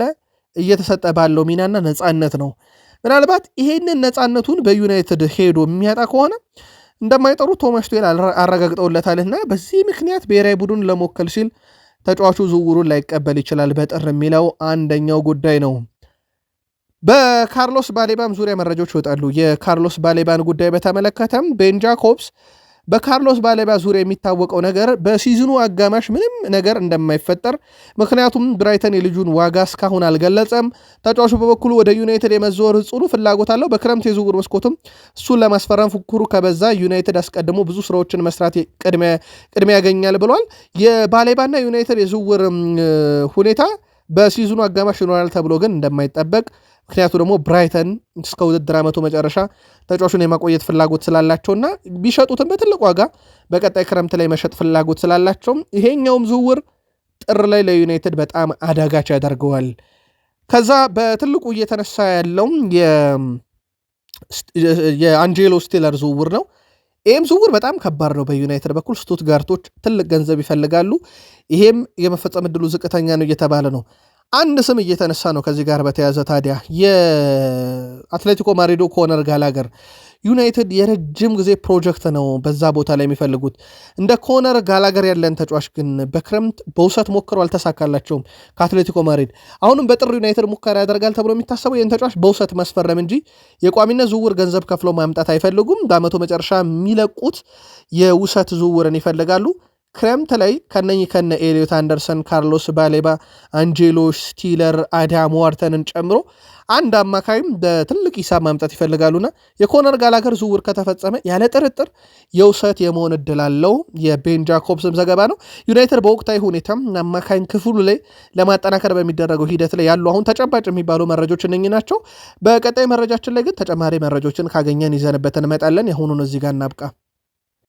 እየተሰጠ ባለው ሚናና ነፃነት ነው። ምናልባት ይሄንን ነፃነቱን በዩናይትድ ሄዶ የሚያጣ ከሆነ እንደማይጠሩ ቶማስ ቱሄል አረጋግጠውለታልና በዚህ ምክንያት ብሔራዊ ቡድን ለመወከል ሲል ተጫዋቹ ዝውውሩን ላይቀበል ይችላል በጥር የሚለው አንደኛው ጉዳይ ነው። በካርሎስ ባሌባም ዙሪያ መረጃዎች ይወጣሉ። የካርሎስ ባሌባን ጉዳይ በተመለከተም ቤን ጃኮብስ በካርሎስ ባሌባ ዙሪያ የሚታወቀው ነገር በሲዝኑ አጋማሽ ምንም ነገር እንደማይፈጠር፣ ምክንያቱም ብራይተን የልጁን ዋጋ እስካሁን አልገለጸም። ተጫዋቹ በበኩሉ ወደ ዩናይትድ የመዘወር ጽኑ ፍላጎት አለው። በክረምት የዝውውር መስኮትም እሱን ለማስፈረም ፉክክሩ ከበዛ ዩናይትድ አስቀድሞ ብዙ ስራዎችን መስራት ቅድሚያ ያገኛል ብሏል። የባሌባና ዩናይትድ የዝውውር ሁኔታ በሲዝኑ አጋማሽ ይኖራል ተብሎ ግን እንደማይጠበቅ፣ ምክንያቱ ደግሞ ብራይተን እስከ ውድድር ዓመቱ መጨረሻ ተጫዋቹን የማቆየት ፍላጎት ስላላቸውና ቢሸጡትም በትልቅ ዋጋ በቀጣይ ክረምት ላይ መሸጥ ፍላጎት ስላላቸውም ይሄኛውም ዝውውር ጥር ላይ ለዩናይትድ በጣም አዳጋች ያደርገዋል። ከዛ በትልቁ እየተነሳ ያለው የአንጄሎ ስቴለር ዝውውር ነው። ይህም ዝውውር በጣም ከባድ ነው። በዩናይትድ በኩል ስቱትጋርቶች ትልቅ ገንዘብ ይፈልጋሉ። ይሄም የመፈጸም ዕድሉ ዝቅተኛ ነው እየተባለ ነው። አንድ ስም እየተነሳ ነው ከዚህ ጋር በተያዘ ታዲያ የአትሌቲኮ ማድሪዱ ኮነር ጋላገር። ዩናይትድ የረጅም ጊዜ ፕሮጀክት ነው በዛ ቦታ ላይ የሚፈልጉት። እንደ ኮነር ጋላገር ያለን ተጫዋች ግን በክረምት በውሰት ሞክረው አልተሳካላቸውም ከአትሌቲኮ ማድሪድ። አሁንም በጥር ዩናይትድ ሙከራ ያደርጋል ተብሎ የሚታሰበው ይህን ተጫዋች በውሰት መስፈረም እንጂ የቋሚነት ዝውውር ገንዘብ ከፍለው ማምጣት አይፈልጉም። በአመቱ መጨረሻ የሚለቁት የውሰት ዝውውርን ይፈልጋሉ። ክረምት ላይ ከነ ኤሊዮት አንደርሰን፣ ካርሎስ ባሌባ፣ አንጄሎ ስቲለር፣ አዳም ዋርተንን ጨምሮ አንድ አማካይም በትልቅ ሂሳብ ማምጣት ይፈልጋሉና የኮነር ጋላገር ዝውውር ከተፈጸመ ያለ ጥርጥር የውሰት የመሆን እድል አለው። የቤን ጃኮብስም ዘገባ ነው። ዩናይትድ በወቅታዊ ሁኔታም አማካኝ ክፍሉ ላይ ለማጠናከር በሚደረገው ሂደት ላይ ያሉ አሁን ተጨባጭ የሚባሉ መረጃዎች እነኚህ ናቸው። በቀጣይ መረጃችን ላይ ግን ተጨማሪ መረጃዎችን ካገኘን ይዘንበት እንመጣለን። የአሁኑን እዚህ ጋር እናብቃ።